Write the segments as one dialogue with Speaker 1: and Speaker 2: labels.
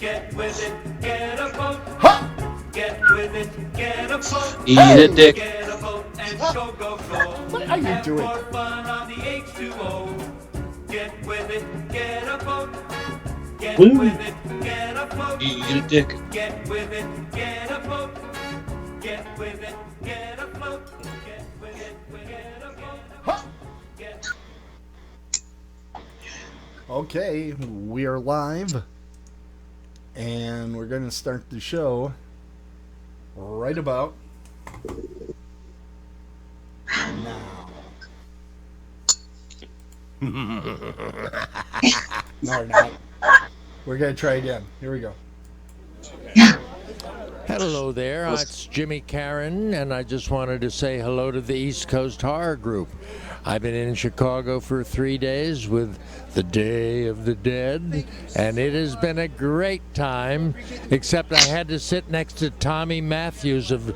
Speaker 1: Get with it, get a boat.
Speaker 2: Huh?
Speaker 1: Get with it, get a boat.
Speaker 3: Eat a dick.
Speaker 1: Get a boat and go, go, go.
Speaker 2: What are you
Speaker 1: Have
Speaker 2: doing?
Speaker 1: more fun on the H2O. Get with it, get a boat. Get
Speaker 3: Woo.
Speaker 1: with it, get a boat.
Speaker 3: Eat a dick.
Speaker 1: Get with it, get a boat. Get with it, get a boat. Get with it, get a boat.
Speaker 2: Huh?
Speaker 1: Get.
Speaker 2: Okay, we are live, and we're going to start the show right about now. No, we're not. We're going to try again. Here we go.
Speaker 4: Hello there, it's Jimmy Karen, and I just wanted to say hello to the East Coast Horror Group. I've been in Chicago for 3 days with the Day of the Dead, and it has been a great time, except I had to sit next to Tommy Matthews of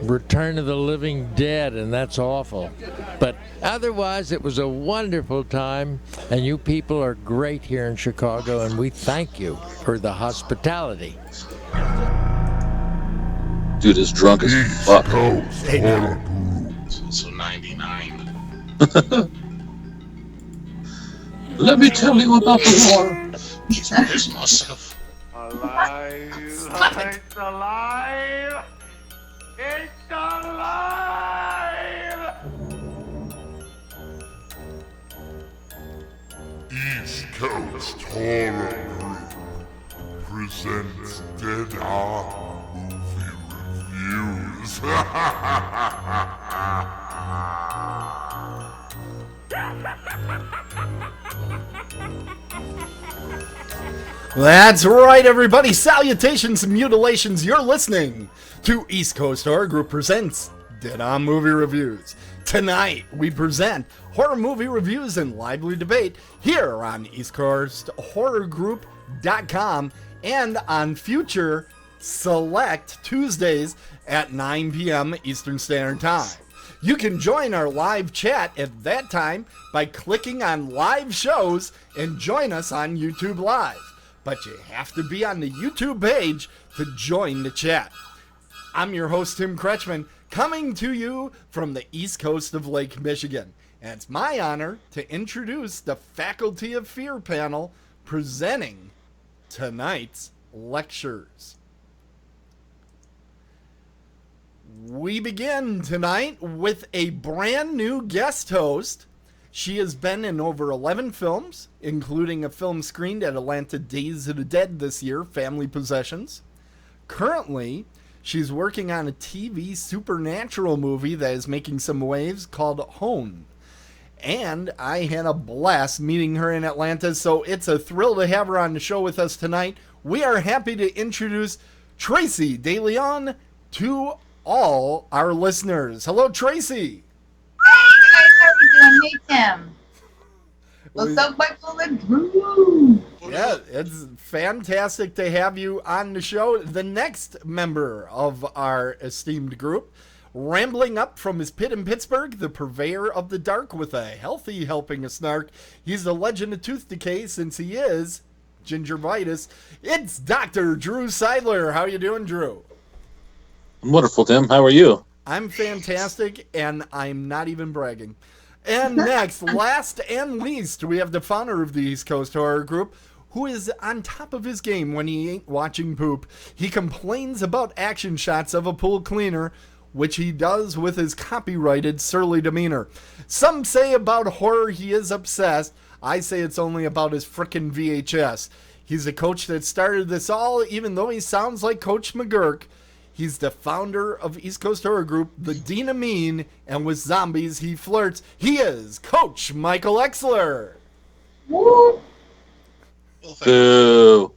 Speaker 4: Return of the Living Dead, and that's awful. But otherwise, it was a wonderful time, and you people are great here in Chicago, and we thank you for the hospitality.
Speaker 3: Dude is drunk as fuck.
Speaker 2: Hey, now.
Speaker 5: So 99.
Speaker 3: Let me tell you about the war.
Speaker 5: There's myself.
Speaker 1: Alive! It's alive! It's alive!
Speaker 6: East Coast Horror Group presents Dead Art Movie Reviews.
Speaker 2: That's right, everybody. Salutations and mutilations. You're listening to East Coast Horror Group presents Dead On Movie Reviews. Tonight, we present horror movie reviews and lively debate here on EastCoastHorrorGroup.com and on future select Tuesdays at 9 p.m. Eastern Standard Time. You can join our live chat at that time by clicking on live shows and join us on YouTube Live. But you have to be on the YouTube page to join the chat. I'm your host, Tim Kretschmann, coming to you from the east coast of Lake Michigan. And it's my honor to introduce the Faculty of Fear panel presenting tonight's lectures. We begin tonight with a brand new guest host. She has been in over 11 films, including a film screened at Atlanta Days of the Dead this year, Family Possessions. Currently, she's working on a TV supernatural movie that is making some waves called Hone. And I had a blast meeting her in Atlanta, so it's a thrill to have her on the show with us tonight. We are happy to introduce Tracey de Leon to all our listeners. Hello, Tracey.
Speaker 7: Hey, how are you doing? Hey, Tim. What's up, Michael and Drew?
Speaker 2: Yeah, it's fantastic to have you on the show. The next member of our esteemed group, rambling up from his pit in Pittsburgh, the purveyor of the dark with a healthy helping of snark. He's the legend of tooth decay since he is gingivitis. It's Dr. Drew Seidler. How you doing, Drew?
Speaker 3: I'm wonderful, Tim. How are you?
Speaker 2: I'm fantastic, and I'm not even bragging. And next, last and least, we have the founder of the East Coast Horror Group, who is on top of his game when he ain't watching poop. He complains about action shots of a pool cleaner, which he does with his copyrighted surly demeanor. Some say about horror he is obsessed. I say it's only about his frickin' VHS. He's the coach that started this all, even though he sounds like Coach McGurk. He's the founder of East Coast Horror Group, the Dean of Mean, and with zombies he flirts. He is Coach Michael Exler.
Speaker 7: Woo!
Speaker 3: Boo.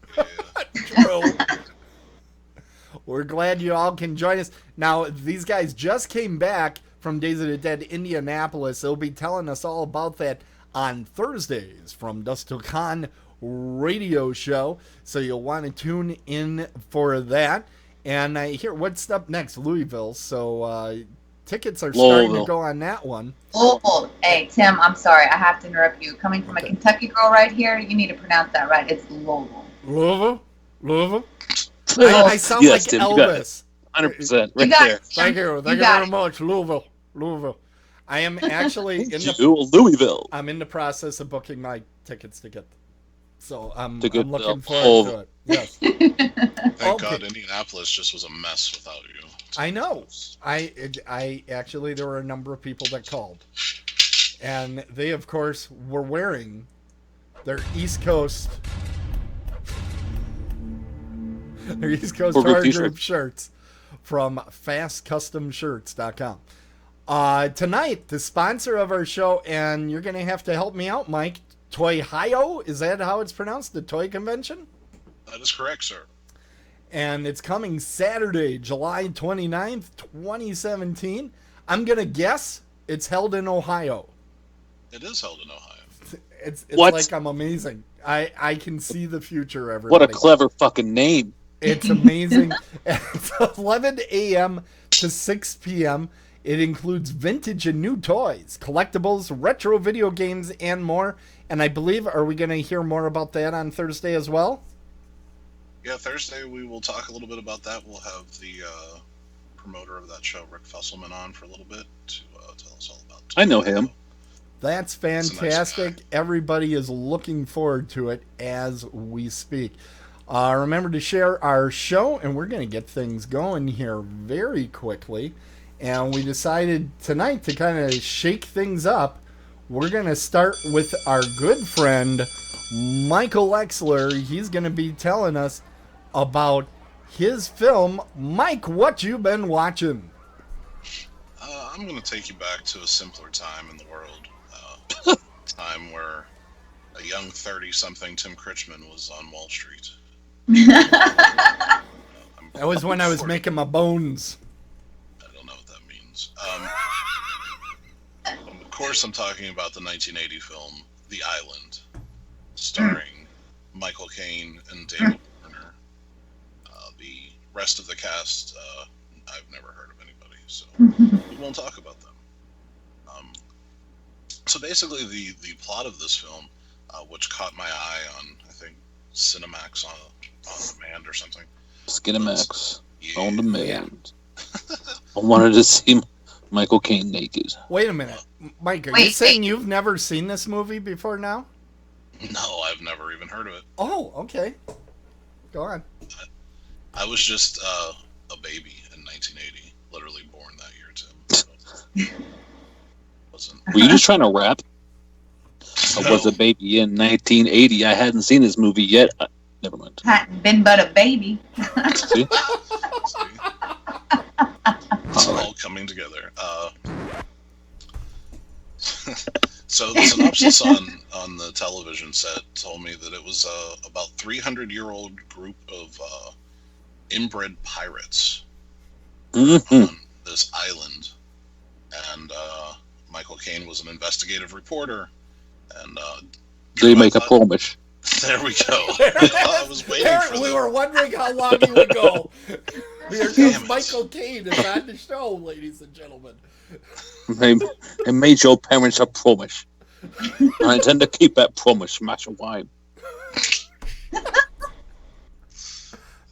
Speaker 2: True. We're glad you all can join us. Now, these guys just came back from Days of the Dead, Indianapolis. They'll be telling us all about that on Thursdays from Dusk Till Dawn radio show. So you'll want to tune in for that. And I hear what's up next, Louisville. So tickets are starting to go on that one.
Speaker 7: Louisville. Hey, Tim, I'm sorry. I have to interrupt you. Coming from a Kentucky girl right here, you need to pronounce that right. It's Louisville.
Speaker 2: Louisville? I sound
Speaker 3: Yes,
Speaker 2: like
Speaker 3: Tim, you got it.
Speaker 2: Elvis.
Speaker 3: 100% right
Speaker 7: You got
Speaker 3: there.
Speaker 7: it.
Speaker 2: Thank you.
Speaker 7: You
Speaker 2: Thank you
Speaker 7: got
Speaker 2: very
Speaker 7: it.
Speaker 2: much. Louisville. I am actually in the
Speaker 3: Louisville.
Speaker 2: I'm in the process of booking my tickets to get them. So I'm
Speaker 3: To get
Speaker 2: looking
Speaker 3: the
Speaker 2: forward
Speaker 3: whole-
Speaker 2: to it. Yes.
Speaker 5: Thank
Speaker 2: Okay.
Speaker 5: God Indianapolis just was a mess without you.
Speaker 2: I know. I actually, there were a number of people that called. And they, of course, were wearing their East Coast Horror Group shirts from fastcustomshirts.com. Tonight, the sponsor of our show, and you're going to have to help me out, Mike, Toy-Hio, is that how it's pronounced? The toy convention?
Speaker 5: That is correct, sir.
Speaker 2: And it's coming Saturday, July 29th, 2017. I'm going to guess it's held in Ohio.
Speaker 5: It is held in Ohio.
Speaker 2: It's
Speaker 3: What?
Speaker 2: like I'm amazing. I can see the future,
Speaker 3: What
Speaker 2: everybody.
Speaker 3: a clever fucking name.
Speaker 2: It's amazing. It's 11 a.m. to 6 p.m. It includes vintage and new toys, collectibles, retro video games, and more. And I believe, are we going to hear more about that on Thursday as well?
Speaker 5: Yeah, Thursday we will talk a little bit about that. We'll have the promoter of that show, Rick Fesselman, on for a little bit to tell us all about it.
Speaker 3: I know him.
Speaker 2: That's
Speaker 5: He's a nice
Speaker 2: fantastic.
Speaker 5: guy.
Speaker 2: Everybody is looking forward to it as we speak. Remember to share our show, and we're going to get things going here very quickly. And we decided tonight to kind of shake things up. We're going to start with our good friend, Michael Exler. He's going to be telling us about his film. Mike, what you been watching?
Speaker 5: I'm going to take you back to a simpler time in the world. Time where a young 30-something Tim Critchman was on Wall Street.
Speaker 2: That was when I was making my bones.
Speaker 5: I don't know what that means. Of course, I'm talking about the 1980 film The Island, starring Michael Caine and David Warner. The rest of the cast, I've never heard of anybody, so we won't talk about them. So basically, the plot of this film, which caught my eye on, I think, Cinemax on demand or something.
Speaker 3: Skinemax
Speaker 5: Yeah.
Speaker 3: on demand. I wanted to see Michael Caine naked.
Speaker 2: Wait a minute. Mike, are you
Speaker 7: Wait,
Speaker 2: saying you've never seen this movie before now?
Speaker 5: No, I've never even heard of it.
Speaker 2: Oh, okay. Go on.
Speaker 5: I was just a baby in 1980, literally born that year, Tim. So wasn't.
Speaker 3: Were you just trying to rap? I
Speaker 5: No.
Speaker 3: was a baby in 1980. I hadn't seen this movie yet. Never mind.
Speaker 7: Hadn't been but a baby.
Speaker 3: See?
Speaker 5: See? It's all coming together. So the synopsis on the television set told me that it was about 300-year-old group of inbred pirates
Speaker 3: Mm-hmm.
Speaker 5: on this island, and Michael Caine was an investigative reporter, and
Speaker 3: They make a promise.
Speaker 5: there we go. I was waiting for
Speaker 2: We
Speaker 5: the.
Speaker 2: were wondering how long he would go. Here
Speaker 5: Damn
Speaker 2: comes
Speaker 5: it.
Speaker 2: Michael Caine is on the show, ladies and gentlemen.
Speaker 3: They made your parents a promise. I intend to keep that promise, Master Wine.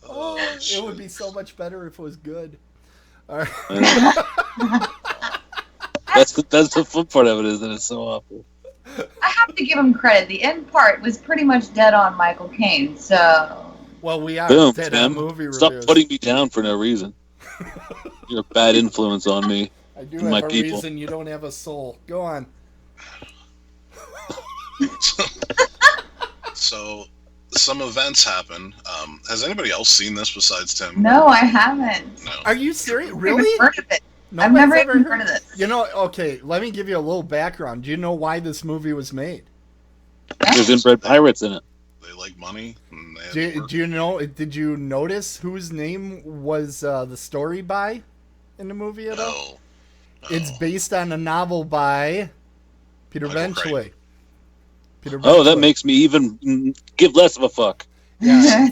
Speaker 2: Oh, it
Speaker 5: shit.
Speaker 2: would be so much better if it was good. All right.
Speaker 3: That's the fun part of it, is that it's so awful.
Speaker 7: I have to give him credit. The end part was pretty much dead on Michael Caine, so...
Speaker 2: Well, we are
Speaker 3: Boom,
Speaker 2: dead
Speaker 3: Tim.
Speaker 2: on movie
Speaker 3: Stop
Speaker 2: reviews.
Speaker 3: putting me down for no reason. You're a bad influence on me.
Speaker 2: I do
Speaker 3: my
Speaker 2: have a
Speaker 3: people.
Speaker 2: reason you don't have a soul. Go on.
Speaker 5: So some events happen. Has anybody else seen this besides Tim?
Speaker 7: No, I haven't.
Speaker 5: No.
Speaker 2: Are you serious?
Speaker 7: I've
Speaker 2: Really?
Speaker 7: never heard of it. I've
Speaker 2: Nobody's
Speaker 7: never
Speaker 2: ever
Speaker 7: even heard of this.
Speaker 2: You know, okay, let me give you a little background. Do you know why this movie was made?
Speaker 3: There's inbred pirates in it.
Speaker 5: They like money. And they had
Speaker 2: Do,
Speaker 5: to work.
Speaker 2: do you know? Did you notice whose name was the story by in the movie at all?
Speaker 5: No.
Speaker 2: It's based on a novel by Peter
Speaker 5: Michael
Speaker 2: Benchley. Peter
Speaker 3: Oh, that
Speaker 2: Benchley.
Speaker 3: makes me even give less of a fuck.
Speaker 2: Yeah,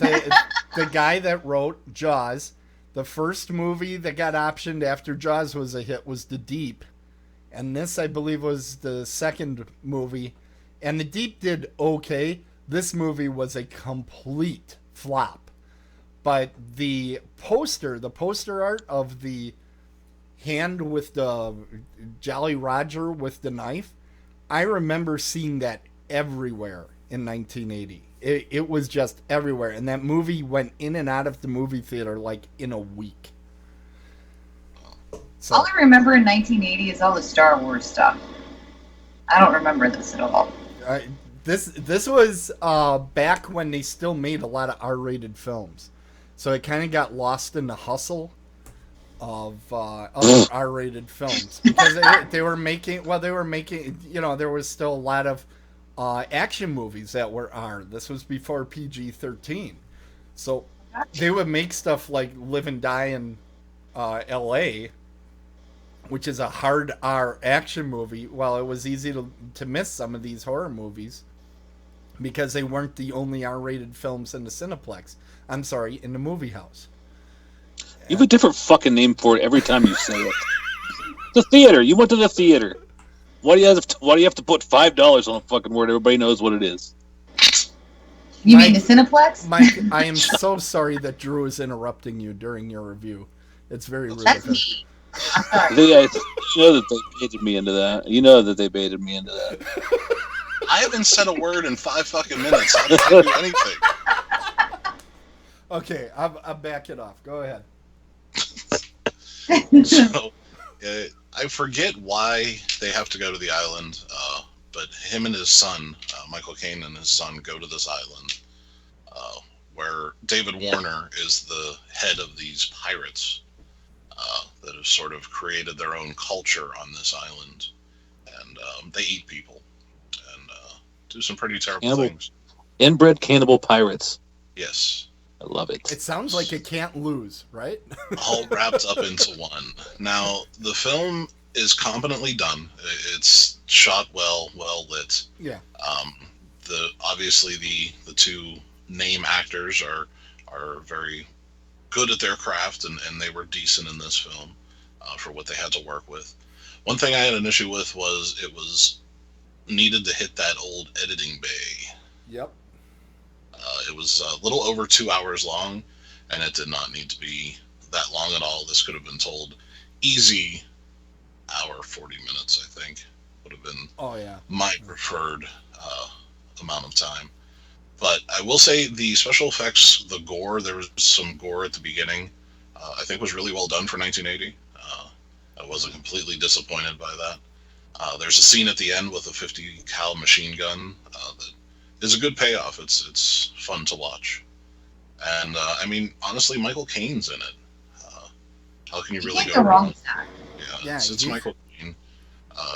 Speaker 2: the guy that wrote Jaws. The first movie that got optioned after Jaws was a hit was The Deep. And this, I believe, was the second movie. And The Deep did okay. this movie was a complete flop. But the poster art of the hand with the Jolly Roger with the knife, I remember seeing that everywhere in 1980. It was just everywhere. And that movie went in and out of the movie theater like in a week. So,
Speaker 7: all I remember in 1980 is all the Star Wars stuff. I don't remember this at all.
Speaker 2: this was back when they still made a lot of R-rated films. So it kind of got lost in the hustle of other R-rated films. Because they were making, there was still a lot of action movies that were R. This was before PG-13. So they would make stuff like Live and Die in L.A., which is a hard R action movie. Well, it was easy to miss some of these horror movies because they weren't the only R-rated films in the Cineplex. I'm sorry, in the movie house.
Speaker 3: You have a different fucking name for it every time you say it. The theater. You went to the theater. Why do you have to put $5 on a fucking word? Everybody knows what it is.
Speaker 7: You mean the Cineplex?
Speaker 2: Mike, I am so sorry that Drew is interrupting you during your review. It's very rude of him.
Speaker 3: You know that they baited me into that.
Speaker 5: I haven't said a word in 5 fucking minutes. I didn't do anything.
Speaker 2: Okay, I'll back it off. Go ahead.
Speaker 5: So, I forget why they have to go to the island, but him and his son, Michael Caine and his son, go to this island where David Warner is the head of these pirates that have sort of created their own culture on this island. And they eat people and do some pretty terrible things.
Speaker 3: Inbred cannibal pirates.
Speaker 5: Yes.
Speaker 3: I love it.
Speaker 2: It sounds like it can't lose, right?
Speaker 5: All wrapped up into one. Now, the film is competently done. It's shot well lit.
Speaker 2: Yeah.
Speaker 5: Obviously the two name actors are very good at their craft, and they were decent in this film for what they had to work with. One thing I had an issue with was it was needed to hit that old editing bay.
Speaker 2: Yep.
Speaker 5: It was a little over 2 hours long, and it did not need to be that long at all. This could have been told easy hour, 40 minutes, I think, would have been my preferred amount of time. But I will say the special effects, the gore, there was some gore at the beginning, I think was really well done for 1980. I wasn't completely disappointed by that. There's a scene at the end with a 50 cal machine gun that is a good payoff. It's fun to watch. And, I mean, honestly, Michael Caine's in it. How can you really go wrong with that? Yeah, it's Michael Caine.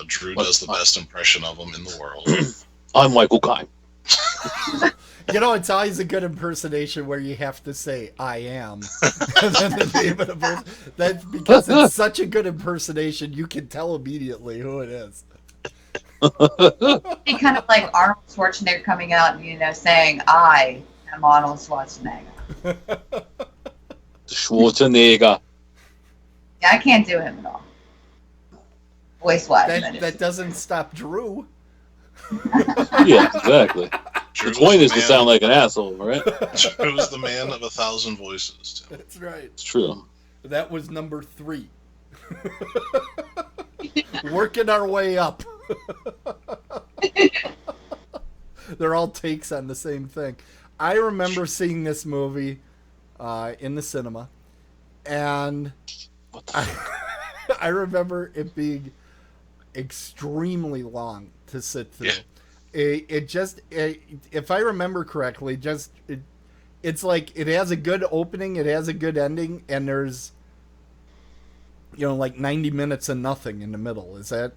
Speaker 5: Drew does the best impression of him in the world.
Speaker 3: I'm Michael Caine.
Speaker 2: You know, it's always a good impersonation where you have to say, I am. And then the name of the person. That's because it's such a good impersonation, you can tell immediately who it is.
Speaker 7: It's kind of like Arnold Schwarzenegger coming out and, saying, I am Arnold Schwarzenegger.
Speaker 3: Schwarzenegger.
Speaker 7: Yeah, I can't do him at all. Voice-wise.
Speaker 2: That doesn't stop Drew.
Speaker 3: Yeah, exactly. The point is to sound like an asshole, right?
Speaker 5: Drew was the man of 1,000 voices. Tim.
Speaker 2: That's right.
Speaker 3: It's true.
Speaker 2: That was number 3. Working our way up. They're all takes on the same thing. I remember seeing this movie in the cinema, and I remember it being extremely long to sit through. Yeah. If I remember correctly, it's like it has a good opening, it has a good ending, and there's like 90 minutes of nothing in the middle. Is that?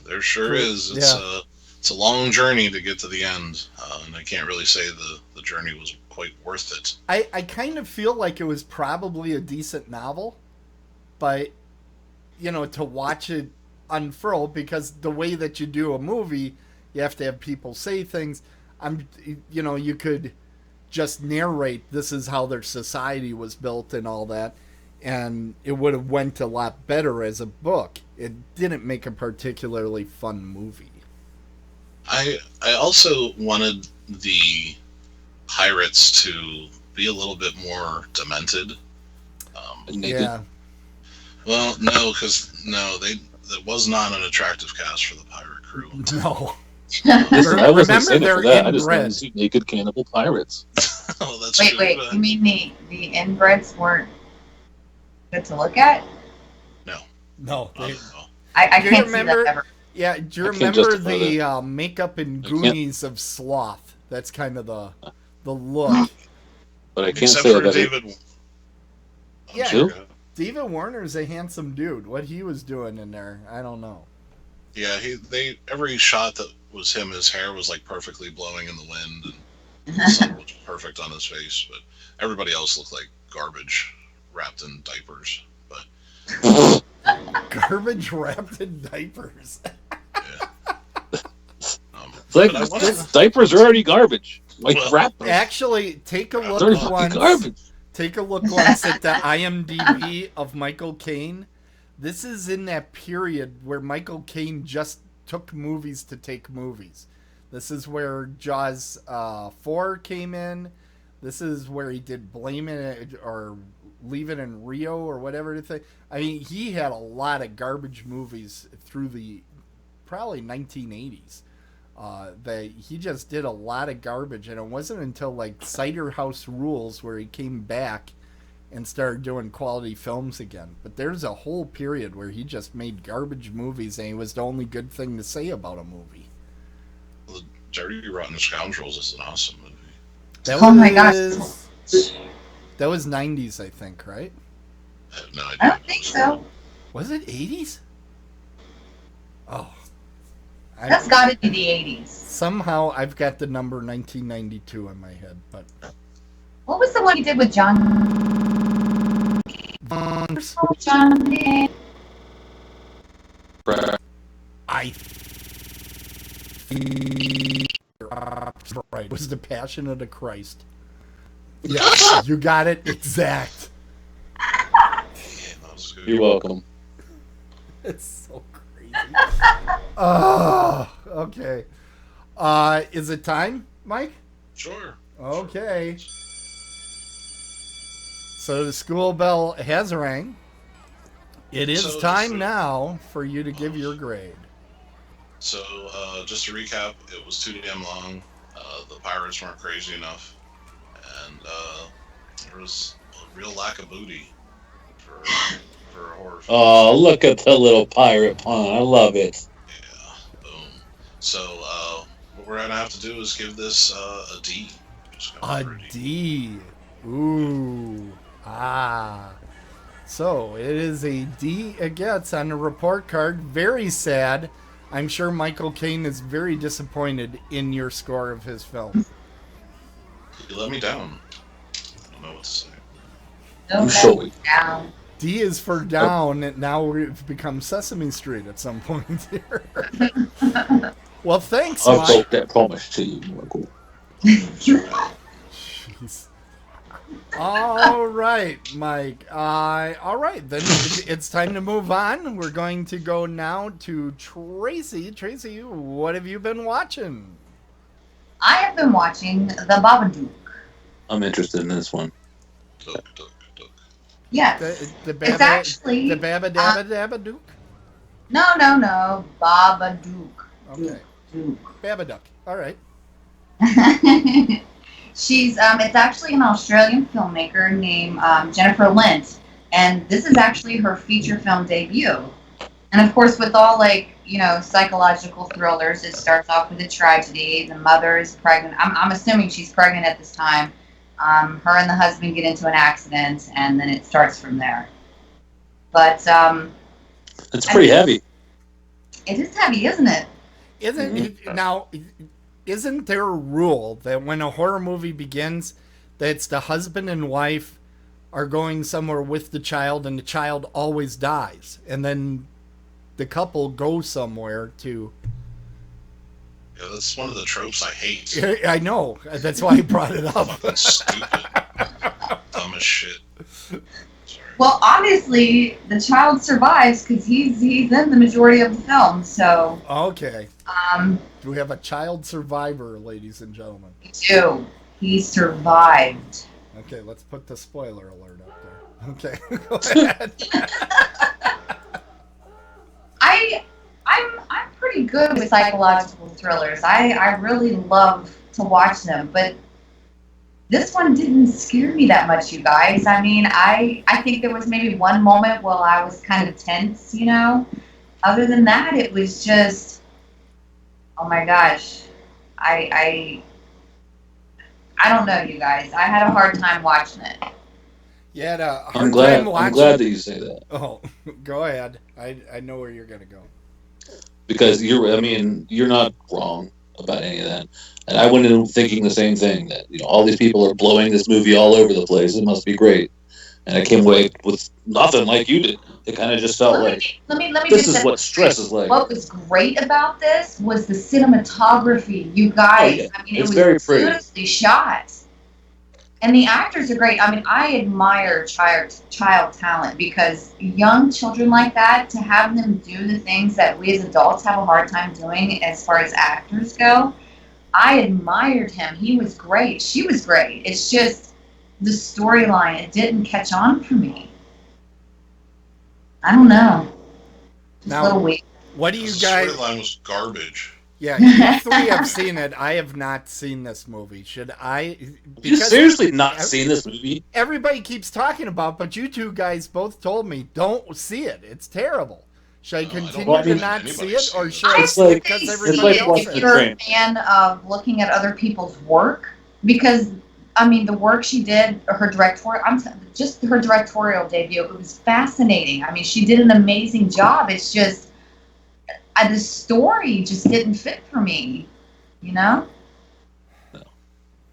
Speaker 5: There sure is. It's a long journey to get to the end, and I can't really say the journey was quite worth it.
Speaker 2: I kind of feel like it was probably a decent novel, but to watch it unfurl, because the way that you do a movie, you have to have people say things. You could just narrate this is how their society was built and all that, and it would have went a lot better as a book. It didn't make a particularly fun movie.
Speaker 5: I also wanted the pirates to be a little bit more demented.
Speaker 3: Naked.
Speaker 2: Yeah.
Speaker 5: Well, no, because that was not an attractive cast for the pirate crew.
Speaker 2: No.
Speaker 3: Listen, I wasn't
Speaker 2: Remember,
Speaker 3: saying it for
Speaker 2: they're
Speaker 3: that. I just wanted
Speaker 2: inbred.
Speaker 3: to see naked cannibal pirates.
Speaker 5: Oh, that's
Speaker 7: Wait,
Speaker 5: true.
Speaker 7: wait.
Speaker 5: but
Speaker 7: You mean the inbreds weren't good to look at?
Speaker 5: no,
Speaker 2: No.
Speaker 5: not
Speaker 2: They,
Speaker 5: at all.
Speaker 7: I
Speaker 2: do you
Speaker 7: can't see
Speaker 2: remember?
Speaker 7: that ever.
Speaker 2: Yeah. Do you
Speaker 3: I can't
Speaker 2: remember
Speaker 3: justify
Speaker 2: the makeup in
Speaker 3: I can't.
Speaker 2: Goonies of Sloth? That's kind of the look.
Speaker 3: But I can't
Speaker 5: Except
Speaker 3: say
Speaker 5: for
Speaker 3: that.
Speaker 5: David.
Speaker 2: Yeah.
Speaker 5: sorry,
Speaker 3: Who?
Speaker 5: go ahead.
Speaker 2: David Warner's a handsome dude. What he was doing in there, I don't know.
Speaker 5: Yeah, every shot that was him, his hair was like perfectly blowing in the wind, and the sun was perfect on his face. But everybody else looked like garbage wrapped in diapers. But
Speaker 2: Garbage wrapped in diapers.
Speaker 5: yeah,
Speaker 3: It's like
Speaker 5: but I wanted
Speaker 3: this diapers are already garbage. Like
Speaker 5: Well,
Speaker 3: wrap them.
Speaker 2: Actually, take a
Speaker 3: They're
Speaker 2: look
Speaker 3: already fucking
Speaker 2: once.
Speaker 3: garbage.
Speaker 2: Take a look once at the IMDb of Michael Caine. This is in that period where Michael Caine just took movies to take movies. This is where Jaws 4 came in. This is where he did Blame It or Leave It in Rio or whatever the thing. I mean, he had a lot of garbage movies through the probably 1980s. That he just did a lot of garbage, and it wasn't until like Cider House Rules where he came back and started doing quality films again. But there's a whole period where he just made garbage movies, and it was the only good thing to say about a movie.
Speaker 5: the Dirty Rotten Scoundrels is an awesome movie.
Speaker 2: That
Speaker 7: Oh my gosh.
Speaker 2: That was 90s, I think, right?
Speaker 5: I have no idea.
Speaker 7: I don't think so.
Speaker 2: Was it 80s? Oh.
Speaker 7: That's got to be the 80s.
Speaker 2: Somehow I've got the number 1992 in my head, but
Speaker 7: What was the one he did with John? John.
Speaker 2: I right was the Passion of the Christ. Yeah, you got it exact.
Speaker 5: That was good.
Speaker 3: You're welcome.
Speaker 2: It's so crazy. Oh, okay. Is it time, Mike?
Speaker 5: Sure.
Speaker 2: Okay. So the school bell has rang. It is
Speaker 5: So
Speaker 2: time
Speaker 5: this-
Speaker 2: now for you to give your grade.
Speaker 5: So, just to recap, it was too damn long. The pirates weren't crazy enough, and there was a real lack of booty for a horror film.
Speaker 3: Oh, look at the little pirate pun. I love it.
Speaker 5: Yeah, boom. So, what we're gonna have to do is give this a D. Just go
Speaker 2: A
Speaker 5: for
Speaker 2: D. Ooh. Ah. So it is a D it gets on the report card. Very sad. I'm sure Michael Caine is very disappointed in your score of his film.
Speaker 5: You let me down. I don't know what to say.
Speaker 7: Don't
Speaker 3: You
Speaker 7: let
Speaker 3: show
Speaker 7: me
Speaker 3: it.
Speaker 7: down.
Speaker 2: D is for down. And now we've become Sesame Street at some point here. Well, thanks,
Speaker 3: I
Speaker 2: Mike.
Speaker 3: broke that promise to you, Michael.
Speaker 2: Jeez. All right, Mike. All right, then it's time to move on. We're going to go now to Tracy. Tracy, what have you been watching?
Speaker 7: I have been watching The Babadook.
Speaker 3: I'm interested in this one.
Speaker 5: Duck, duck, duck.
Speaker 7: Yes.
Speaker 2: The
Speaker 7: It's actually
Speaker 2: the Baba Dabba Dabba Duke.
Speaker 7: no, Babadook.
Speaker 2: Okay,
Speaker 7: Duke.
Speaker 2: Babadook. All right.
Speaker 7: She's it's actually an Australian filmmaker named Jennifer Lint, and this is actually her feature film debut. And of course, with all psychological thrillers, it starts off with a tragedy. The mother is pregnant. I'm assuming she's pregnant at this time. Her and the husband get into an accident, and then it starts from there. But
Speaker 3: It's pretty heavy.
Speaker 7: it is heavy, isn't it?
Speaker 2: Isn't there a rule that when a horror movie begins, that it's the husband and wife are going somewhere with the child, and the child always dies, and then the couple goes somewhere to...
Speaker 5: Yeah, that's one of the tropes I hate.
Speaker 2: I know. That's why I brought it up.
Speaker 5: Fucking stupid. Dumb as shit. Sorry.
Speaker 7: Well, obviously, the child survives because he's in the majority of the film. So,
Speaker 2: Okay. Do we have a child survivor, ladies and gentlemen?
Speaker 7: Me too. He survived.
Speaker 2: Okay, let's put the spoiler alert up there. Okay, go ahead.
Speaker 7: I'm pretty good with psychological thrillers. I really love to watch them, but this one didn't scare me that much, you guys. I mean, I think there was maybe one moment while I was kind of tense, you know. Other than that, it was just, oh my gosh, I don't know, you guys. I had a hard time watching it.
Speaker 2: You had a hard
Speaker 3: I'm glad.
Speaker 2: time watching.
Speaker 3: I'm glad that you say that
Speaker 2: Oh, go ahead. I know where you're gonna go.
Speaker 3: because you're. I mean, you're not wrong about any of that. And I went in thinking the same thing, that all these people are blowing this movie all over the place. It must be great. And I came away with nothing like you did. It kind of just felt like
Speaker 7: Let me
Speaker 3: this
Speaker 7: just
Speaker 3: is
Speaker 7: say,
Speaker 3: what stress is like.
Speaker 7: what was great about this was the cinematography, you guys.
Speaker 3: Oh, yeah.
Speaker 7: I mean,
Speaker 3: It's
Speaker 7: it was
Speaker 3: very pretty.
Speaker 7: beautifully shot. And the actors are great. I mean, I admire child talent, because young children like that, to have them do the things that we as adults have a hard time doing as far as actors go, I admired him. He was great. She was great. It's just the storyline, it didn't catch on for me. I don't know. Just
Speaker 2: Now-
Speaker 7: a little weak.
Speaker 2: What do you
Speaker 5: The
Speaker 2: guys?
Speaker 5: storyline was garbage.
Speaker 2: Yeah, you three have seen it. I have not seen this movie. Should I?
Speaker 3: You seriously not seen this movie?
Speaker 2: Everybody keeps talking about, but you two guys both told me don't see it. It's terrible. Should I
Speaker 5: No, I don't
Speaker 2: continue
Speaker 3: want
Speaker 2: to
Speaker 5: think
Speaker 2: not
Speaker 5: anybody's
Speaker 2: see it,
Speaker 5: seen
Speaker 2: or
Speaker 5: it.
Speaker 2: should I
Speaker 3: It's
Speaker 2: see it
Speaker 3: like-
Speaker 2: because
Speaker 7: It's
Speaker 2: everybody
Speaker 3: like
Speaker 7: if
Speaker 2: else
Speaker 3: watching
Speaker 2: is?
Speaker 3: the
Speaker 7: you're
Speaker 3: train.
Speaker 7: a fan of looking at other people's work, because I mean the work she did, her directorial, just her directorial debut, it was fascinating. I mean, she did an amazing job. It's just the story just didn't fit for me, you know.
Speaker 3: No.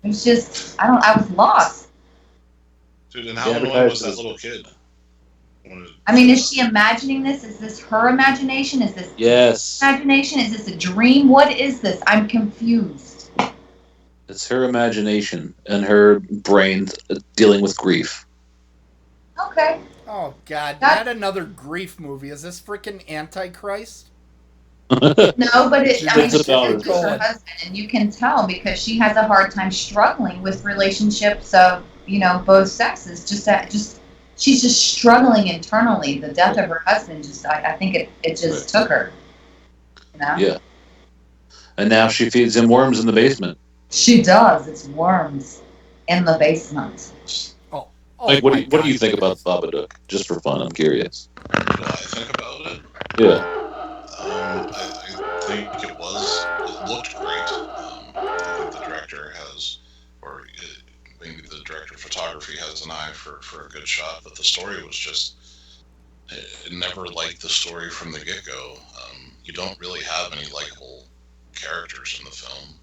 Speaker 7: It was just I was lost.
Speaker 5: Dude, and how
Speaker 3: Yeah,
Speaker 5: annoying was
Speaker 3: because-
Speaker 5: that little kid? Wanted-
Speaker 7: I mean, is she imagining this? Is this her imagination? Is this
Speaker 3: Yes,
Speaker 7: imagination? Is this a dream? What is this? I'm confused.
Speaker 3: it's her imagination and her brain dealing with grief.
Speaker 7: Okay.
Speaker 2: Oh God,
Speaker 7: That-
Speaker 2: not another grief movie. Is this freaking Antichrist?
Speaker 7: No, but I mean,
Speaker 3: It's
Speaker 7: she
Speaker 3: about
Speaker 7: is with her
Speaker 2: her.
Speaker 7: husband, and you can tell because she has a hard time struggling with relationships of both sexes. She's just struggling internally. The death of her husband I think it just took her. You know?
Speaker 3: Yeah. And now she feeds him worms in the basement.
Speaker 7: She does. It's worms in the basement.
Speaker 2: Oh,
Speaker 3: Like, what
Speaker 2: my
Speaker 3: do you
Speaker 2: God.
Speaker 3: think about Babadook? Just for fun, I'm curious.
Speaker 5: What did I think about it?
Speaker 3: Yeah.
Speaker 5: I think it looked great. I think the director maybe the director of photography has an eye for a good shot, but the story was just, it never liked the story from the get-go. You don't really have any likable characters in the film.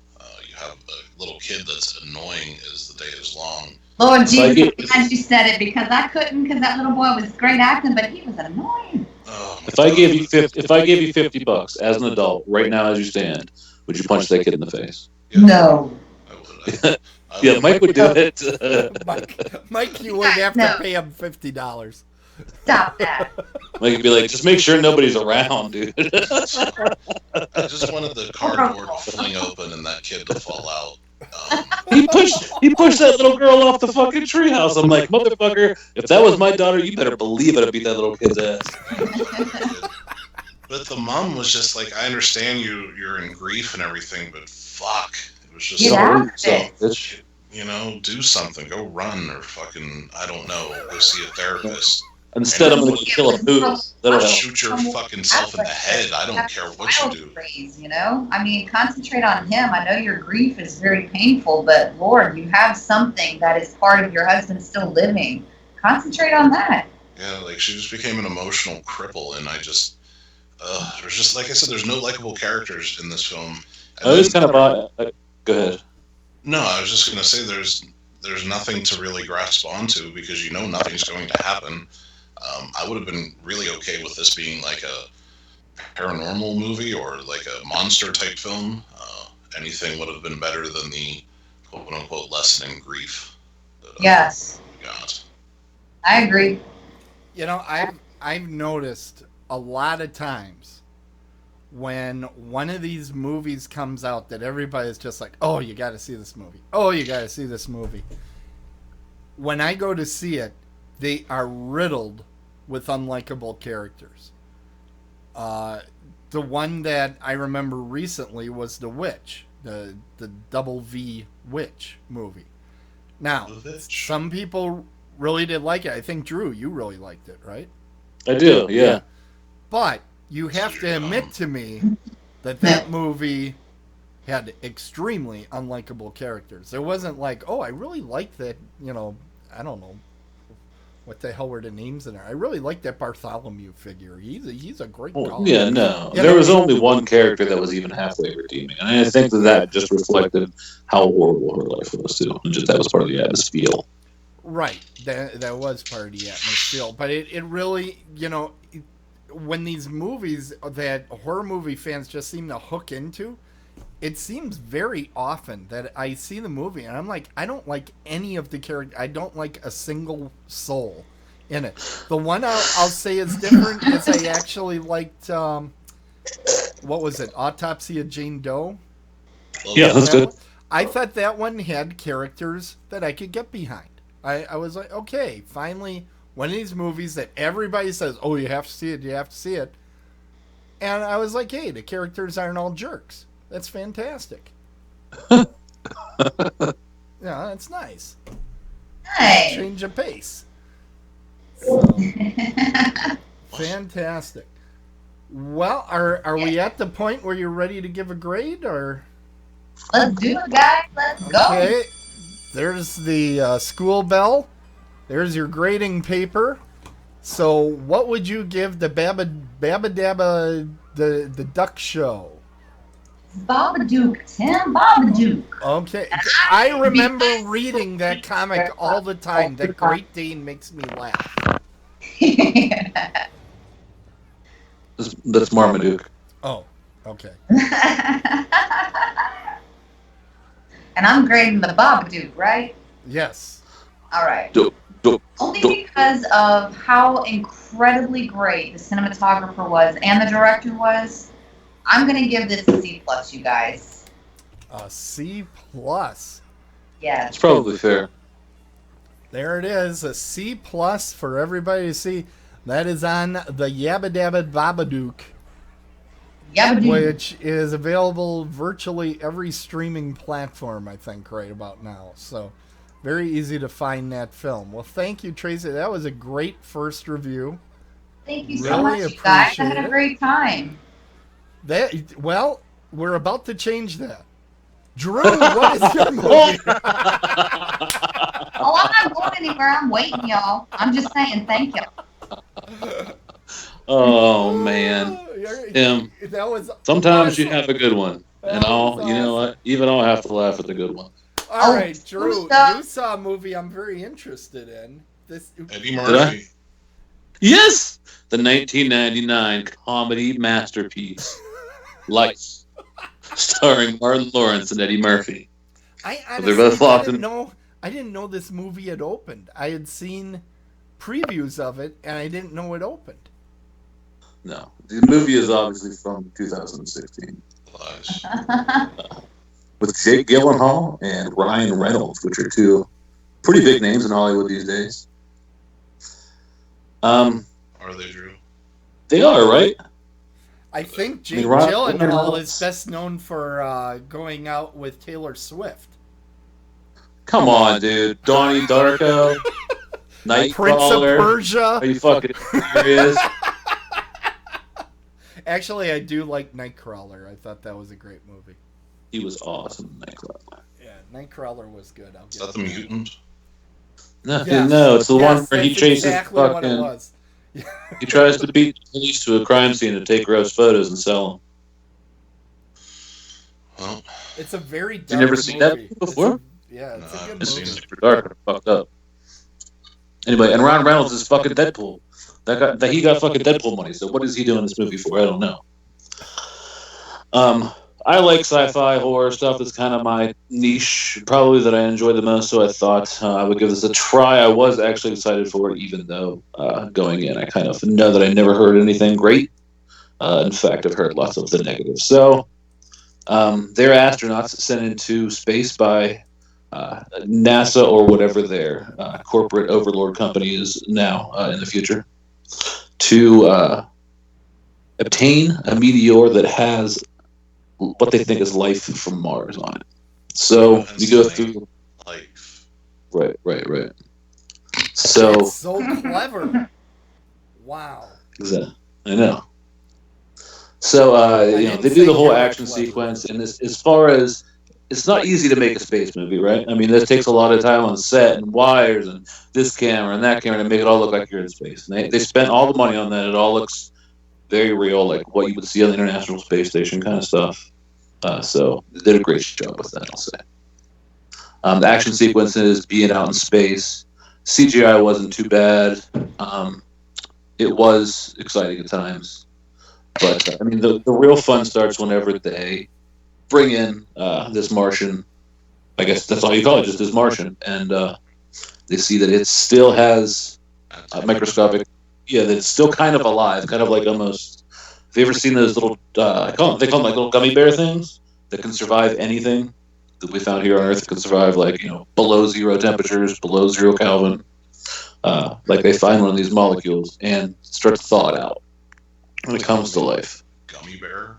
Speaker 5: You have a little kid that's annoying as the day is long.
Speaker 7: Lord
Speaker 3: Like
Speaker 7: Jesus,
Speaker 3: it-
Speaker 7: I'm glad you said it, because I couldn't, because that little boy was great acting, but he was annoying.
Speaker 5: Oh, my
Speaker 3: If I
Speaker 5: God.
Speaker 3: gave you $50 as an adult right now as you stand, would you punch that kid in the face?
Speaker 5: Yeah,
Speaker 7: No.
Speaker 5: I would. I
Speaker 3: Yeah,
Speaker 5: would.
Speaker 3: Mike would do it.
Speaker 2: Mike, you would have to
Speaker 7: No.
Speaker 2: pay him $50.
Speaker 7: Stop that.
Speaker 3: Mike would be like, just make sure nobody's around, dude.
Speaker 5: I just wanted the cardboard to fling open and that kid to fall out.
Speaker 3: He pushed that little girl off the fucking treehouse. I'm like, motherfucker, if that was my daughter, you better believe it, I'd beat that little kid's ass.
Speaker 5: But the mom was just like, I understand you're in grief and everything, but fuck. It was just,
Speaker 7: Get out of
Speaker 3: So,
Speaker 7: it.
Speaker 3: bitch.
Speaker 5: do something. Go run or fucking, I don't know, go see a therapist.
Speaker 3: Instead, I'm going to kill a poodle. That'll help.
Speaker 5: Shoot your fucking self in the head. I don't care what you do.
Speaker 7: Praise, I mean, concentrate on him. I know your grief is very painful, but Lord, you have something that is part of your husband still living. Concentrate on that.
Speaker 5: Yeah, like she just became an emotional cripple, and I just, there's just, like I said, there's no likable characters in this film. And
Speaker 3: I was
Speaker 5: then-
Speaker 3: kind of go ahead.
Speaker 5: No, I was just gonna say there's nothing to really grasp onto because nothing's going to happen. I would have been really okay with this being like a paranormal movie or like a monster type film. Anything would have been better than the quote unquote lesson in grief. That,
Speaker 7: Yes,
Speaker 5: we got.
Speaker 7: I agree.
Speaker 2: I've noticed a lot of times when one of these movies comes out that everybody's just like, oh, you got to see this movie. Oh, you got to see this movie. When I go to see it, they are riddled with unlikable characters. The one that I remember recently was The Witch, the Double V Witch movie. Now, some people really did like it. I think, Drew, you really liked it, right?
Speaker 3: I do, yeah.
Speaker 2: But you have to admit to me that movie had extremely unlikable characters. It wasn't like, oh, I really like that, I don't know. What the hell were the names in there? I really like that Bartholomew figure. He's a great guy.
Speaker 3: Yeah, no. There was only one character that was even halfway redeeming. And I think that just reflected how horrible her life was, too. And just that was part of the atmosphere.
Speaker 2: Right. That was part of the atmosphere. But it really, when these movies that horror movie fans just seem to hook into, it seems very often that I see the movie and I'm like, I don't like any of the characters. I don't like a single soul in it. The one I'll say is different is I actually liked, what was it? Autopsy of Jane Doe?
Speaker 3: Yeah, that's good.
Speaker 2: I thought that one had characters that I could get behind. I was like, okay, finally, one of these movies that everybody says, oh, you have to see it, you have to see it. And I was like, hey, the characters aren't all jerks. That's fantastic. Yeah, that's nice.
Speaker 7: Nice.
Speaker 2: Change of pace. So, fantastic. Well, are we at the point where you're ready to give a grade, or?
Speaker 7: Let's do it, guys. Let's go.
Speaker 2: Okay. There's the school bell. There's your grading paper. So, what would you give the Babadabba the Duck Show?
Speaker 7: Babadook, Tim. Babadook.
Speaker 2: Okay. I remember reading that comic all the time. That Great Dane makes me laugh.
Speaker 3: That's Marmaduke.
Speaker 2: Oh, okay.
Speaker 7: And I'm grading the Babadook, right?
Speaker 2: Yes.
Speaker 7: All right.
Speaker 3: Dope.
Speaker 7: Only because of how incredibly great the cinematographer was and the director was, I'm going to give this a C+, you guys.
Speaker 2: A C+.
Speaker 7: Yes.
Speaker 3: It's probably fair.
Speaker 2: There it is, a C+ for everybody to see. That is on the Yabba Dabba Babadook, which is available virtually every streaming platform, I think, right about now. So, very easy to find that film. Well, thank you, Tracey. That was a great first review.
Speaker 7: Thank you so much, you guys. I had a great time.
Speaker 2: Well, we're about to change that. Drew, what is your movie?
Speaker 7: Oh, I'm not going anywhere. I'm waiting, y'all. I'm just saying thank you.
Speaker 3: Oh, man. Tim,
Speaker 2: that was
Speaker 3: sometimes
Speaker 2: awesome.
Speaker 3: you have a good one. And you know what? Even I'll have to laugh at the good one.
Speaker 2: All right, Drew, you saw a movie I'm very interested in.
Speaker 5: Eddie Murphy.
Speaker 3: Yes! The 1999 comedy masterpiece, Life, starring Martin Lawrence and Eddie Murphy.
Speaker 2: I honestly I didn't know this movie had opened. I had seen previews of it, and I didn't know it opened.
Speaker 3: No, the movie is obviously from 2016. With Jake Gyllenhaal and Ryan Reynolds, which are two pretty big names in Hollywood these days.
Speaker 5: Are they, Drew?
Speaker 3: They are, right?
Speaker 2: I think Jake Gyllenhaal is best known for going out with Taylor Swift.
Speaker 3: Come on, dude. Donnie Darko, Nightcrawler.
Speaker 2: Prince of Persia.
Speaker 3: Are you fucking serious?
Speaker 2: Actually, I do like Nightcrawler. I thought that was a great movie.
Speaker 3: He was awesome, Nightcrawler.
Speaker 2: Yeah, Nightcrawler was good.
Speaker 5: Is that the mutant?
Speaker 3: No, it's the one where he chases
Speaker 2: exactly
Speaker 3: fucking.
Speaker 2: What it was.
Speaker 3: He tries to beat the police to a crime scene and take gross photos and sell them.
Speaker 5: Well,
Speaker 2: it's a very dark
Speaker 3: you never seen
Speaker 2: movie.
Speaker 3: That before?
Speaker 2: It's a good
Speaker 3: It's
Speaker 2: movie.
Speaker 3: super dark and fucked up. Anyway, and Ryan Reynolds is fucking Deadpool. He got fucking Deadpool money. So what is he doing this movie for? I don't know. I like sci-fi horror stuff. That's kind of my niche, probably that I enjoy the most. So I thought I would give this a try. I was actually excited for it, even though going in, I kind of know that I never heard anything great. In fact, I've heard lots of the negatives. So they're astronauts sent into space by NASA or whatever their corporate overlord company is now in the future to obtain a meteor that has what they think is life from Mars on it. So you go through
Speaker 5: life.
Speaker 3: Right. So
Speaker 2: That's so clever. Wow.
Speaker 3: exactly, I know. So they do the whole action sequence, and as far as it's not easy to make a space movie, right? I mean, this takes a lot of time on set and wires and this camera and that camera to make it all look like you're in space. And they spent all the money on that. It all looks very real, like what you would see on the International Space Station kind of stuff. So they did a great job with that, I'll say. The action sequences, being out in space, CGI wasn't too bad. It was exciting at times. But, I mean, the real fun starts whenever they bring in this Martian. I guess that's all you call it, just this Martian. And they see that it still has microscopic... Yeah, that it's still kind of alive, kind of like almost... Have you ever seen those little... they call them like little gummy bear things that can survive anything that we found here on Earth. That can survive, like, below 0 temperatures, below 0 Kelvin. Like they find one of these molecules and start to thaw it out when it comes to life.
Speaker 5: Gummy bear?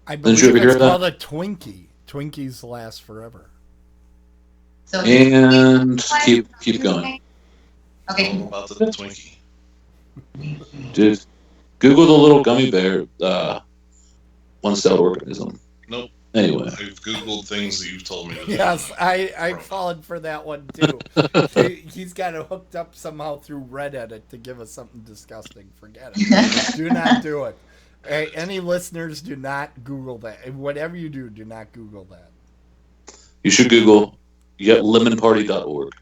Speaker 2: I believe
Speaker 3: you ever hear
Speaker 2: it's
Speaker 3: of that?
Speaker 2: called a Twinkie. Twinkies last forever.
Speaker 7: So
Speaker 3: And keep going.
Speaker 7: Okay.
Speaker 5: All about the Twinkie.
Speaker 3: Dude, Google the little gummy bear one-celled organism.
Speaker 5: Nope.
Speaker 3: Anyway.
Speaker 5: I've Googled things that you've told me to do.
Speaker 2: Yes, I've fallen for that one too. He's got it hooked up somehow through Reddit to give us something disgusting. Forget it. Do not do it. Hey, any listeners, do not Google that. Whatever you do, do not Google that.
Speaker 3: You should Google getlemonparty.org.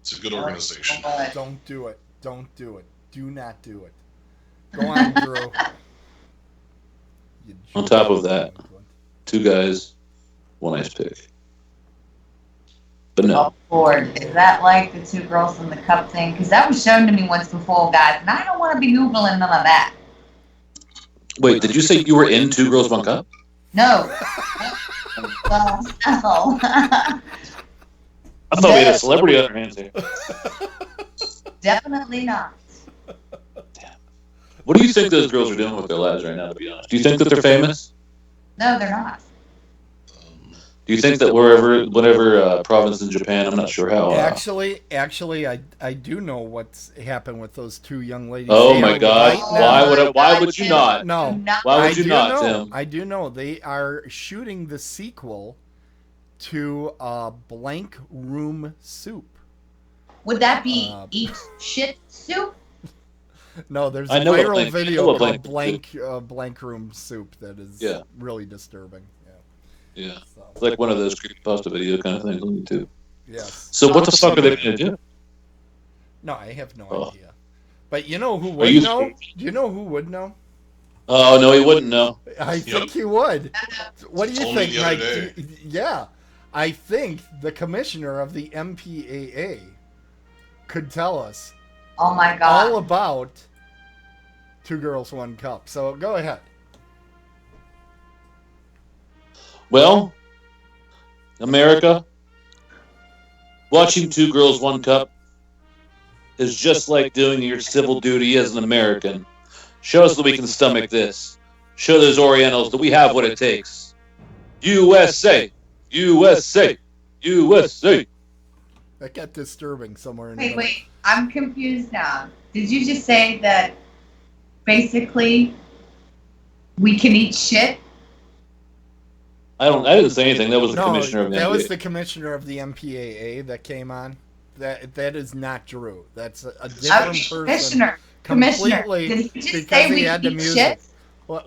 Speaker 5: It's a good organization.
Speaker 2: Don't do it. Don't do it. Do not do it. Go on, Drew.
Speaker 3: On top of that, 2 guys, 1 ice pick. But no.
Speaker 7: Oh, Lord. Is that like the 2 girls in the cup thing? Because that was shown to me once before, guys, and I don't want to be Googling none of that.
Speaker 3: Wait, did you say you were in 2 Girls, 1 Cup?
Speaker 7: No. Well, no.
Speaker 3: I thought we had a celebrity on our hands here.
Speaker 7: Definitely not.
Speaker 3: What do you think those girls are doing with their lives right now, to be honest? Do you think that they're famous?
Speaker 7: No, they're not.
Speaker 3: Do you think that whatever province in Japan, I'm not sure how.
Speaker 2: Actually, I do know what's happened with those 2 young ladies.
Speaker 3: Oh
Speaker 2: They
Speaker 3: my
Speaker 2: are
Speaker 3: God!
Speaker 2: right now-
Speaker 3: Why would you not?
Speaker 2: No.
Speaker 3: Why would you not,
Speaker 2: know,
Speaker 3: Tim?
Speaker 2: I do know they are shooting the sequel to Blank Room Soup.
Speaker 7: Would that be eat shit soup?
Speaker 2: No, there's a
Speaker 3: I know what
Speaker 2: viral
Speaker 3: Blank-
Speaker 2: video
Speaker 3: I know what
Speaker 2: called
Speaker 3: Blank
Speaker 2: Blank Room Soup that is
Speaker 3: Yeah.
Speaker 2: really disturbing.
Speaker 3: Yeah,
Speaker 2: So,
Speaker 3: it's like one of those creepypasta video kind of things on YouTube.
Speaker 2: yes.
Speaker 3: So what the fuck are they going to do?
Speaker 2: No, I have no
Speaker 3: Oh.
Speaker 2: idea. But you know who
Speaker 3: Are
Speaker 2: would
Speaker 3: you
Speaker 2: know?
Speaker 3: sure?
Speaker 2: Do you know who would know?
Speaker 3: Oh no, he wouldn't know.
Speaker 2: I think he would. What do you
Speaker 5: Told me
Speaker 2: think,
Speaker 5: the other
Speaker 2: Mike?
Speaker 5: day.
Speaker 2: Yeah, I think the commissioner of the MPAA could tell us
Speaker 7: Oh my
Speaker 2: all
Speaker 7: god.
Speaker 2: about 2 Girls, 1 Cup. So go ahead.
Speaker 3: Well, America, watching 2 Girls, 1 Cup is just like doing your civil duty as an American. Show us that we can stomach this. Show those Orientals that we have what it takes. USA, USA, USA.
Speaker 2: That got disturbing somewhere in the
Speaker 7: Wait,
Speaker 2: middle.
Speaker 7: wait. I'm confused now. Did you just say that basically we can eat shit?
Speaker 3: I didn't say anything. That was the
Speaker 2: No,
Speaker 3: commissioner of the
Speaker 2: that was
Speaker 3: NBA.
Speaker 2: the commissioner of the MPAA that came on. That is not Drew. That's a different person.
Speaker 7: Commissioner.
Speaker 2: Completely,
Speaker 7: Did he just
Speaker 2: because
Speaker 7: say
Speaker 2: he
Speaker 7: we
Speaker 2: had
Speaker 7: can
Speaker 2: the
Speaker 7: eat
Speaker 2: music.
Speaker 7: shit?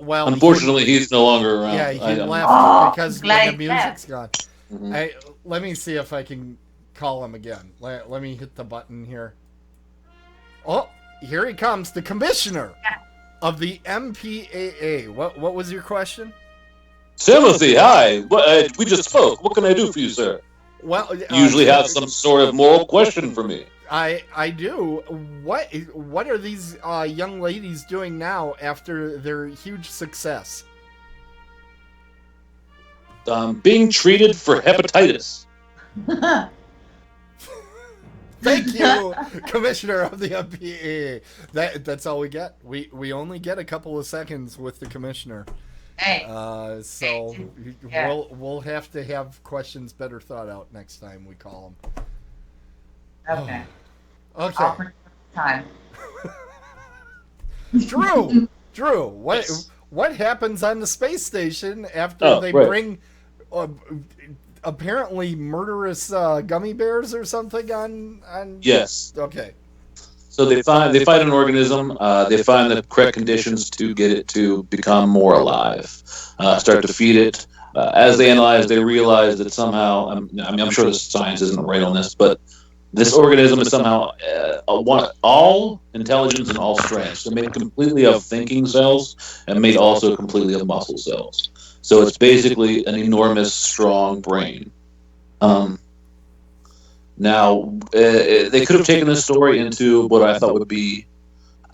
Speaker 2: Well,
Speaker 3: Unfortunately, he's no longer around.
Speaker 2: yeah, he
Speaker 3: I know.
Speaker 2: left
Speaker 7: Oh,
Speaker 2: because
Speaker 7: glad
Speaker 2: the
Speaker 7: he
Speaker 2: music's gone.
Speaker 3: Mhm.
Speaker 2: Let me see if I can call him again. Let me hit the button here. Oh, here he comes, the commissioner of the MPAA. What was your question?
Speaker 3: Timothy, hi. We just spoke. What can I do for you, sir?
Speaker 2: Well,
Speaker 3: You usually have some sort of moral question for me.
Speaker 2: I do. What are these young ladies doing now after their huge success?
Speaker 3: Being treated for hepatitis.
Speaker 2: Thank you, Commissioner of the MPA. That's all we get. We only get a couple of seconds with the Commissioner.
Speaker 7: Hey.
Speaker 2: So
Speaker 7: Yeah.
Speaker 2: we'll have to have questions better thought out next time we call them.
Speaker 7: Okay.
Speaker 2: Okay.
Speaker 7: I'll for time.
Speaker 2: Drew,
Speaker 3: Yes.
Speaker 2: what happens on the space station after
Speaker 3: Oh,
Speaker 2: they
Speaker 3: right.
Speaker 2: bring apparently murderous gummy bears or something on?
Speaker 3: Yes.
Speaker 2: Okay.
Speaker 3: So they find an organism. They find the correct conditions to get it to become more alive. Start to feed it. As they analyze, they realize that somehow. I'm sure the science isn't right on this, but this organism is somehow all intelligence and all strength. So made completely of thinking cells and made also completely of muscle cells. So it's basically an enormous, strong brain. Now, they could have taken this story into what I thought would be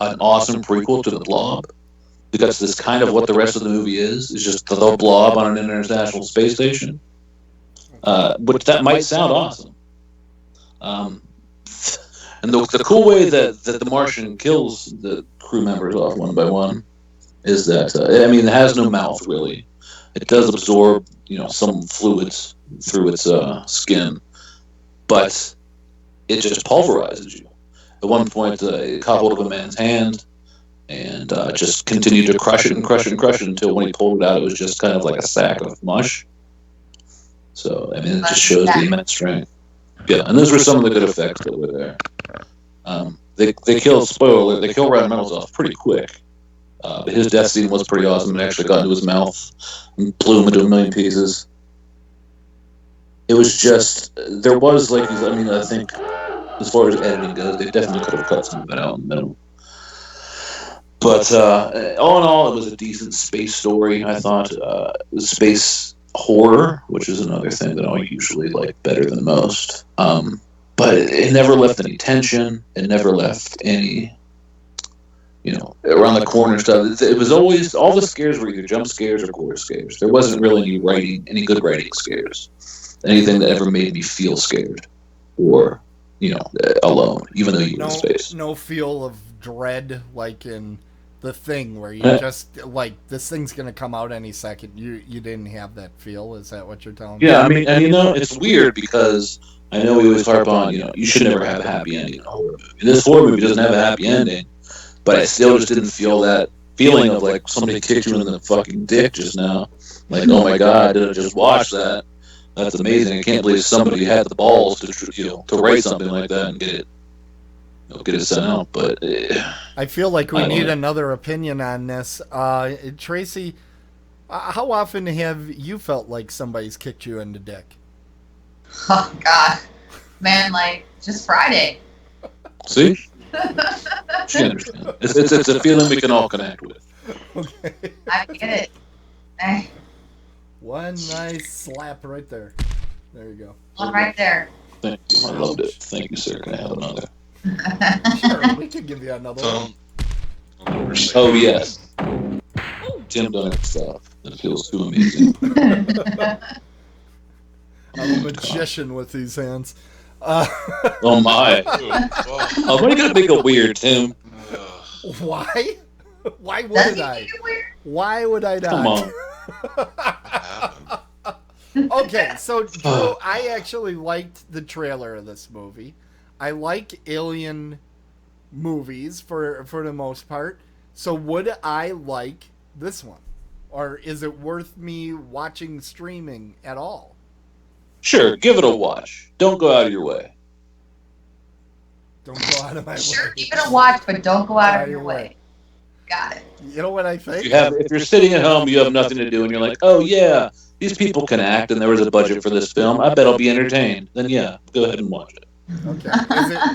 Speaker 3: an awesome prequel to The Blob, because this kind of what the rest of the movie is just the Blob on an international space station, which that might sound awesome. And the cool way that the Martian kills the crew members off one by one is that, it has no mouth, really. It does absorb, some fluids through its skin, but it just pulverizes you. At one point, it caught hold of a man's hand and just continued to crush it and crush it and crush it until when he pulled it out, it was just kind of like a sack of mush. So, it just shows the immense strength. Yeah, and those were some of the good effects that were there. They killed, spoiler alert, they killed Ryan Reynolds off pretty quick. But his death scene was pretty awesome. It actually got into his mouth and blew him into a million pieces. It was just, there was, I think, as far as editing goes, they definitely could have cut some of it out in the middle. But all in all, it was a decent space story, I thought. Space horror, which is another thing that I usually like better than most. But it never left any tension. It never left any, around the corner stuff. It was always, all the scares were either jump scares or gore scares. There wasn't really any good writing scares. Anything that ever made me feel scared or, alone, even though you were in space.
Speaker 2: No feel of dread like in The Thing, where you just, this thing's going to come out any second. You didn't have that feel? Is that what you're telling me?
Speaker 3: Yeah, and it's weird because I know we always harp on, you should never have a happy ending in a horror movie. This horror movie doesn't have a happy ending, but I still just didn't feel that feeling of like somebody kicked you in the fucking dick just now. Like, oh my god, did I just watch that? That's amazing. I can't believe somebody had the balls to write something like that and get it sent out. But
Speaker 2: I feel like we need another opinion on this. Tracy, how often have you felt like somebody's kicked you in the dick?
Speaker 7: Oh, God. Man, just Friday.
Speaker 3: See? She understands. It's a feeling we can all connect with.
Speaker 2: Okay.
Speaker 7: I get it.
Speaker 2: One nice slap right there. There you go.
Speaker 7: One right there.
Speaker 3: Thank you. I loved it. Thank you, sir. Can I have another?
Speaker 2: Sure, we could give you another one.
Speaker 3: Oh, yes. Tim done it stuff. That feels too amazing.
Speaker 2: I'm a magician with these hands.
Speaker 3: Oh, my. I'm going to make it weird, Tim.
Speaker 2: Why? Why would I? Why would I not?
Speaker 3: Come on.
Speaker 2: Okay, so Drew, I actually liked the trailer of this movie. I like alien movies for the most part. So would I like this one? Or is it worth me watching streaming at all?
Speaker 3: Sure, give it a watch. Don't go out of your way.
Speaker 2: Don't go out of my way.
Speaker 7: Sure, give it a watch, but don't go out of your way. Got it.
Speaker 2: You know what I think?
Speaker 3: If you're sitting at home, you have nothing to do, and you're like, oh yeah, these people can act, and there was a budget for this film. I bet I'll be entertained. Then yeah, go ahead and watch it.
Speaker 2: Okay.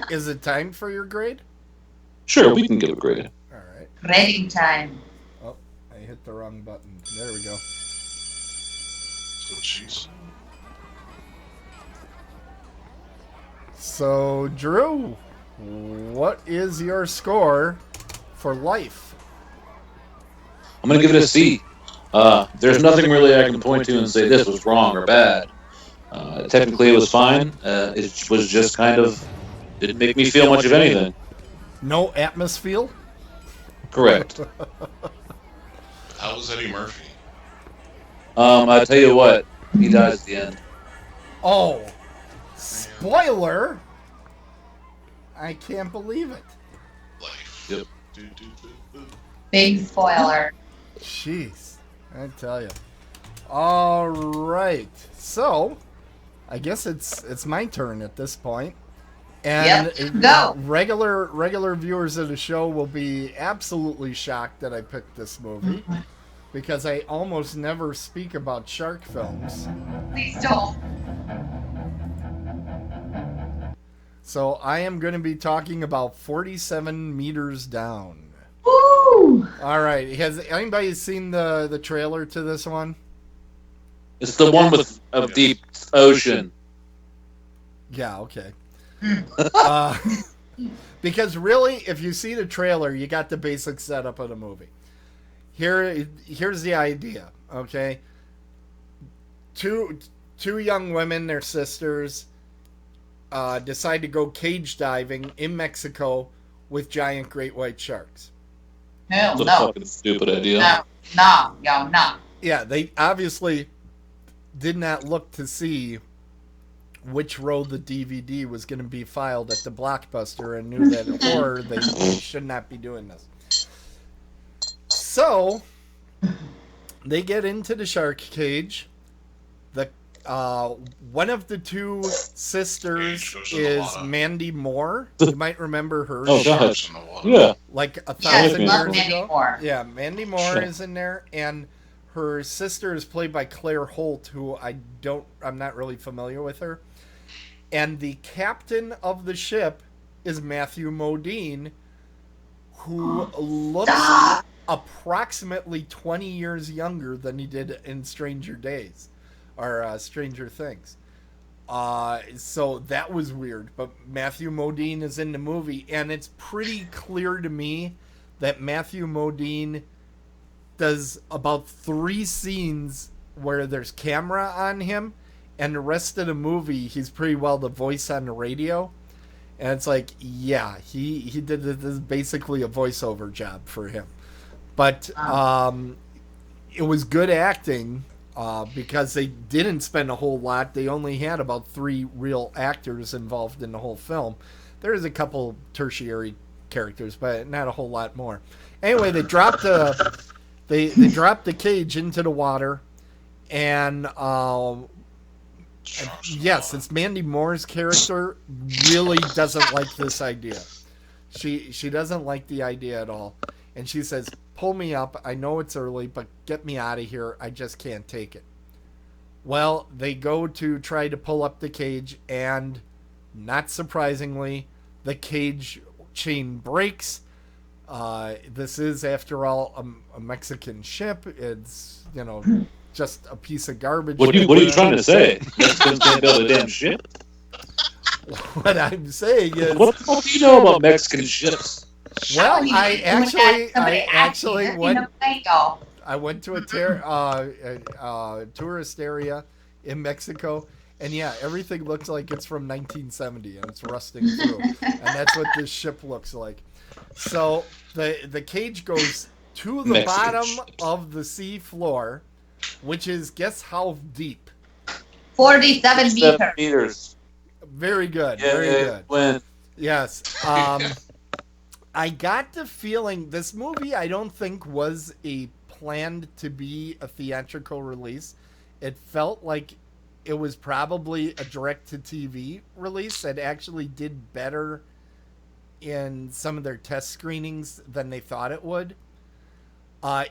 Speaker 2: Is it time for your grade?
Speaker 3: Sure, we can give a grade.
Speaker 2: All right.
Speaker 7: Rating time.
Speaker 2: Oh, I hit the wrong button. There we go.
Speaker 5: So jeez.
Speaker 2: So, Drew, what is your score for Life?
Speaker 3: I'm going to give it a C. There's nothing really I can point to and say this was wrong or bad. Technically, it was fine. It was just kind of didn't make me feel much of anything.
Speaker 2: No atmosphere?
Speaker 3: Correct.
Speaker 5: How was Eddie Murphy?
Speaker 3: I tell you what, he dies at the end.
Speaker 2: Oh, spoiler! I can't believe it.
Speaker 5: Life.
Speaker 3: Yep.
Speaker 7: Big spoiler.
Speaker 2: Jeez, I tell you. All right, so I guess it's my turn at this point. And
Speaker 7: Yep, go.
Speaker 2: regular viewers of the show will be absolutely shocked that I picked this movie because I almost never speak about shark films.
Speaker 7: Please don't.
Speaker 2: So I am going to be talking about 47 Meters Down.
Speaker 7: Woo!
Speaker 2: All right, has anybody seen the trailer to this one?
Speaker 3: It's the one with a deep ocean.
Speaker 2: Yeah, okay. Because really, if you see the trailer, you got the basic setup of the movie. Here's the idea, okay? Two young women, they're sisters, decide to go cage diving in Mexico with giant great white sharks.
Speaker 7: Hell
Speaker 3: It's a
Speaker 7: no.
Speaker 3: fucking stupid idea.
Speaker 7: No.
Speaker 2: Yeah, they obviously did not look to see which row the DVD was going to be filed at the Blockbuster and knew that horror they should not be doing this. So they get into the shark cage. The one of the two sisters is Mandy Moore. You might remember her.
Speaker 3: Oh,
Speaker 2: She-
Speaker 3: gosh.
Speaker 5: In the water.
Speaker 3: Yeah.
Speaker 2: like a
Speaker 7: Yes,
Speaker 2: thousand
Speaker 7: love
Speaker 2: years
Speaker 7: Mandy
Speaker 2: ago.
Speaker 7: Moore.
Speaker 2: Yeah, Mandy Moore
Speaker 3: Sure.
Speaker 2: is in there, and her sister is played by Claire Holt, who I'm not really familiar with her. And the captain of the ship is Matthew Modine, who looks approximately 20 years younger than he did in Stranger Days, or Stranger Things. So that was weird, but Matthew Modine is in the movie, and it's pretty clear to me that Matthew Modine does about 3 scenes where there's camera on him, and the rest of the movie he's pretty well the voice on the radio. And it's like, yeah, he did this is basically a voiceover job for him. But it was good acting because they didn't spend a whole lot. They only had about 3 real actors involved in the whole film. There's a couple tertiary characters, but not a whole lot more. Anyway, they dropped they dropped the cage into the water, and yes, it's Mandy Moore's character really doesn't like this idea. She doesn't like the idea at all, and she says, "Pull me up. I know it's early, but get me out of here. I just can't take it." Well, they go to try to pull up the cage, and not surprisingly, the cage chain breaks. This is, after all, a Mexican ship. It's, just a piece of garbage.
Speaker 3: What are you trying to say? Mexicans can't build a damn ship?
Speaker 2: What I'm saying is,
Speaker 3: What the fuck do you know about Mexican ships?
Speaker 2: well,
Speaker 7: You
Speaker 2: I
Speaker 7: would have somebody
Speaker 2: actually
Speaker 7: acting
Speaker 2: went.
Speaker 7: in a play-doh.
Speaker 2: I went to a tourist area in Mexico, and yeah, everything looks like it's from 1970 and it's rusting through, and that's what this ship looks like. So the cage goes to the
Speaker 3: Mexican
Speaker 2: bottom
Speaker 3: ships.
Speaker 2: of the sea floor, which is, guess how deep?
Speaker 7: 47 meters.
Speaker 3: meters.
Speaker 2: Very good,
Speaker 3: Yeah,
Speaker 2: very good.
Speaker 3: When
Speaker 2: Yes. I got the feeling this movie, I don't think, was planned to be a theatrical release. It felt like it was probably a direct-to-TV release that actually did better in some of their test screenings than they thought it would.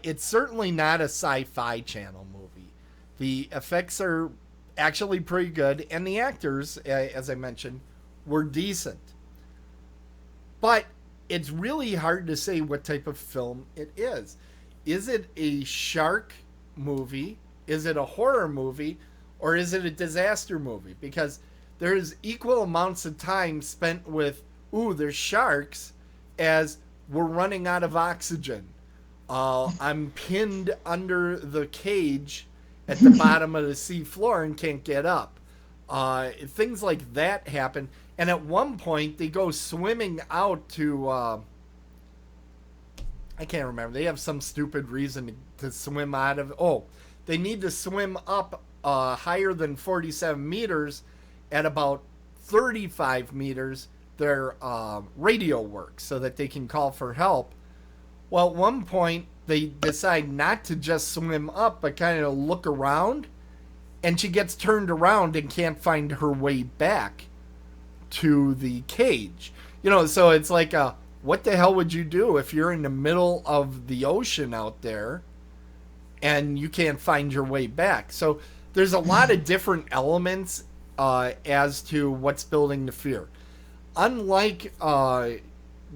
Speaker 2: It's certainly not a sci-fi channel movie. The effects are actually pretty good, and the actors, as I mentioned, were decent. But it's really hard to say what type of film it is. Is it a shark movie? Is it a horror movie? Or is it a disaster movie? Because there's equal amounts of time spent with, ooh, there's sharks, as we're running out of oxygen. I'm pinned under the cage at the bottom of the sea floor and can't get up. Things like that happen. And at one point, they go swimming out to, I can't remember. They have some stupid reason to swim out of, they need to swim up higher than 47 meters at about 35 meters. Their radio works so that they can call for help. Well, at one point, they decide not to just swim up, but kind of look around. And she gets turned around and can't find her way back to the cage. So it's like, what the hell would you do if you're in the middle of the ocean out there and you can't find your way back? So there's a lot of different elements as to what's building the fear. Unlike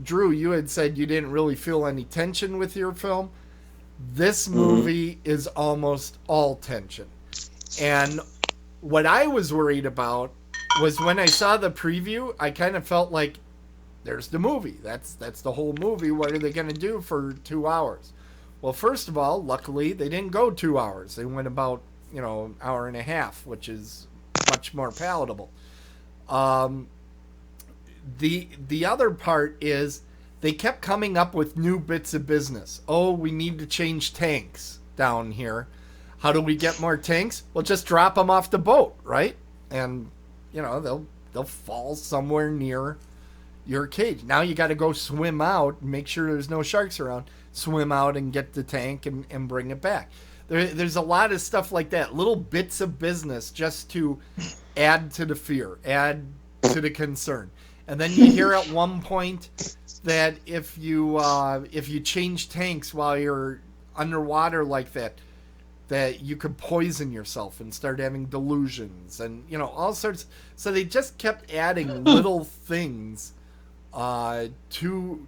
Speaker 2: Drew, you had said you didn't really feel any tension with your film. This movie is almost all tension. And what I was worried about was when I saw the preview, I kind of felt like, there's the movie. That's the whole movie. What are they going to do for 2 hours? Well, first of all, luckily, they didn't go 2 hours. They went about, an hour and a half, which is much more palatable. The other part is they kept coming up with new bits of business. Oh, we need to change tanks down here. How do we get more tanks? Well, just drop them off the boat, right? And, they'll fall somewhere near your cage. Now you got to go swim out, make sure there's no sharks around, swim out and get the tank and bring it back. There's a lot of stuff like that, little bits of business just to add to the fear, add to the concern. And then you hear at one point that if you change tanks while you're underwater like that you could poison yourself and start having delusions and, all sorts. So they just kept adding little things to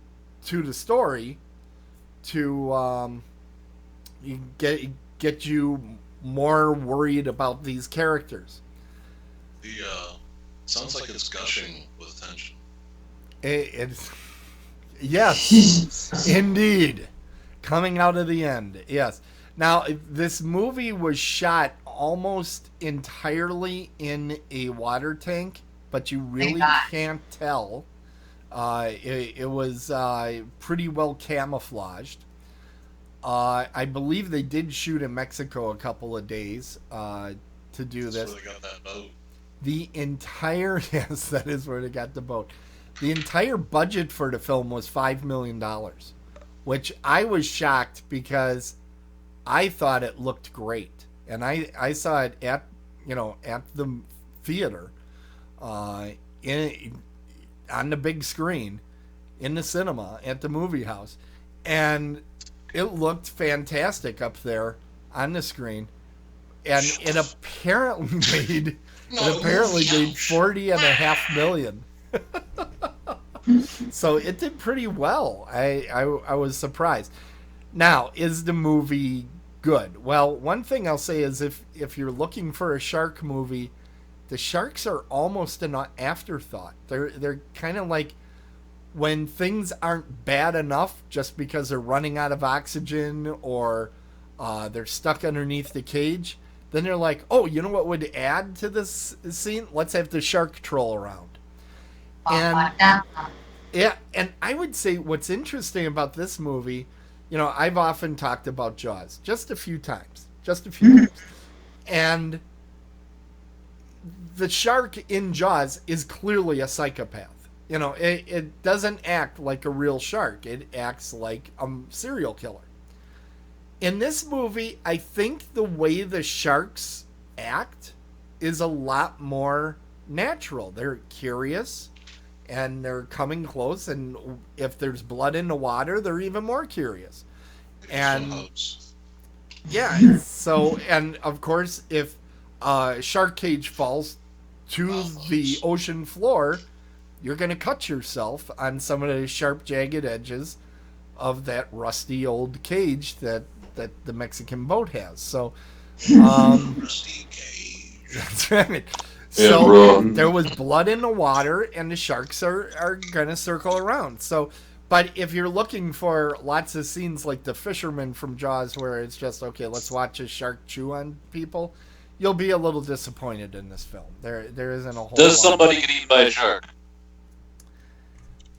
Speaker 2: the story to get you more worried about these characters.
Speaker 5: Sounds like it's gushing with tension.
Speaker 2: Yes, indeed. Coming out of the end, yes. Now, this movie was shot almost entirely in a water tank, but you really can't tell. It was pretty well camouflaged. I believe they did shoot in Mexico a couple of days to do this.
Speaker 5: That's where they got that boat.
Speaker 2: Yes, that is where they got the boat. The entire budget for the film was $5 million, which I was shocked because I thought it looked great. And I saw it at the theater, on the big screen, in the cinema, at the movie house. And it looked fantastic up there on the screen. And it apparently made $40.5 million. So it did pretty well. I was surprised. Now, is the movie good? Well, one thing I'll say is if you're looking for a shark movie, the sharks are almost an afterthought. They're kind of like when things aren't bad enough just because they're running out of oxygen or they're stuck underneath the cage. Then they're like, oh, you know what would add to this scene? Let's have the shark troll around. And yeah, and I would say what's interesting about this movie, I've often talked about Jaws just a few times. And the shark in Jaws is clearly a psychopath. It doesn't act like a real shark. It acts like a serial killer. In this movie, I think the way the sharks act is a lot more natural. They're curious and they're coming close, and if there's blood in the water, they're even more curious. And yeah, so, and of course, if a shark cage falls to the ocean floor, you're going to cut yourself on some of the sharp, jagged edges of that rusty old cage that the Mexican boat has. So,
Speaker 5: Rusty cage.
Speaker 2: That's right. So
Speaker 3: bro.
Speaker 2: there was blood in the water, and the sharks are going to circle around. So, but if you're looking for lots of scenes like the fisherman from Jaws where it's just, okay, let's watch a shark chew on people, you'll be a little disappointed in this film. There isn't a whole
Speaker 3: Does
Speaker 2: lot.
Speaker 3: somebody get eaten by a shark?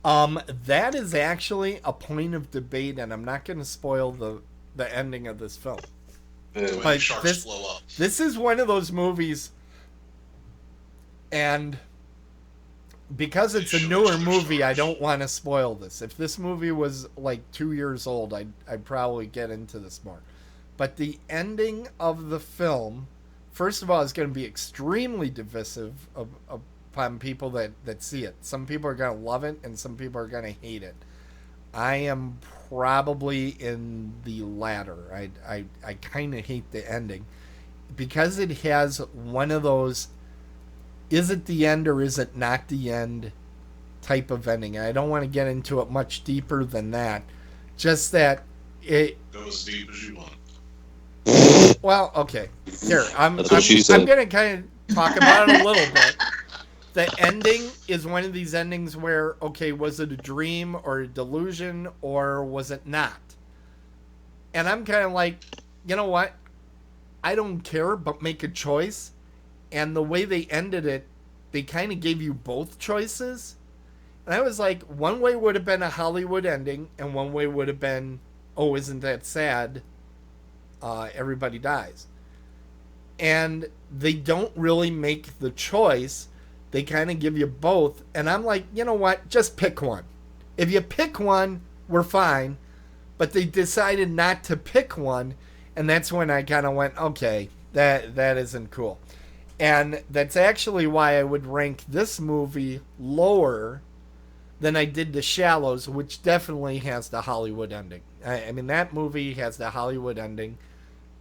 Speaker 2: That is actually a point of debate, and I'm not going to spoil the ending of this film.
Speaker 5: When
Speaker 2: But
Speaker 5: sharks blow up.
Speaker 2: This is one of those movies, and because it's a newer movie, I don't want to spoil this. If this movie was like 2 years old, I'd probably get into this more. But the ending of the film, first of all, is going to be extremely divisive upon people that see it. Some people are going to love it, and some people are going to hate it. I am probably in the latter. I kind of hate the ending because it has one of those, is it the end or is it not the end type of ending. And I don't want to get into it much deeper than that. Just that it...
Speaker 5: Go as deep as you want.
Speaker 2: Well, okay. Here, I'm
Speaker 3: That's what she said.
Speaker 2: I'm going to kind of talk about it a little bit. The ending is one of these endings where, okay, was it a dream or a delusion or was it not? And I'm kind of like, you know what? I don't care, but make a choice. And the way they ended it, they kind of gave you both choices. And I was like, one way would have been a Hollywood ending, and one way would have been, oh, isn't that sad? Everybody dies. And they don't really make the choice. They kind of give you both. And I'm like, you know what? Just pick one. If you pick one, we're fine. But they decided not to pick one. And that's when I kind of went, okay, that isn't cool. And that's actually why I would rank this movie lower than I did The Shallows, which definitely has the Hollywood ending. I mean, that movie has the Hollywood ending.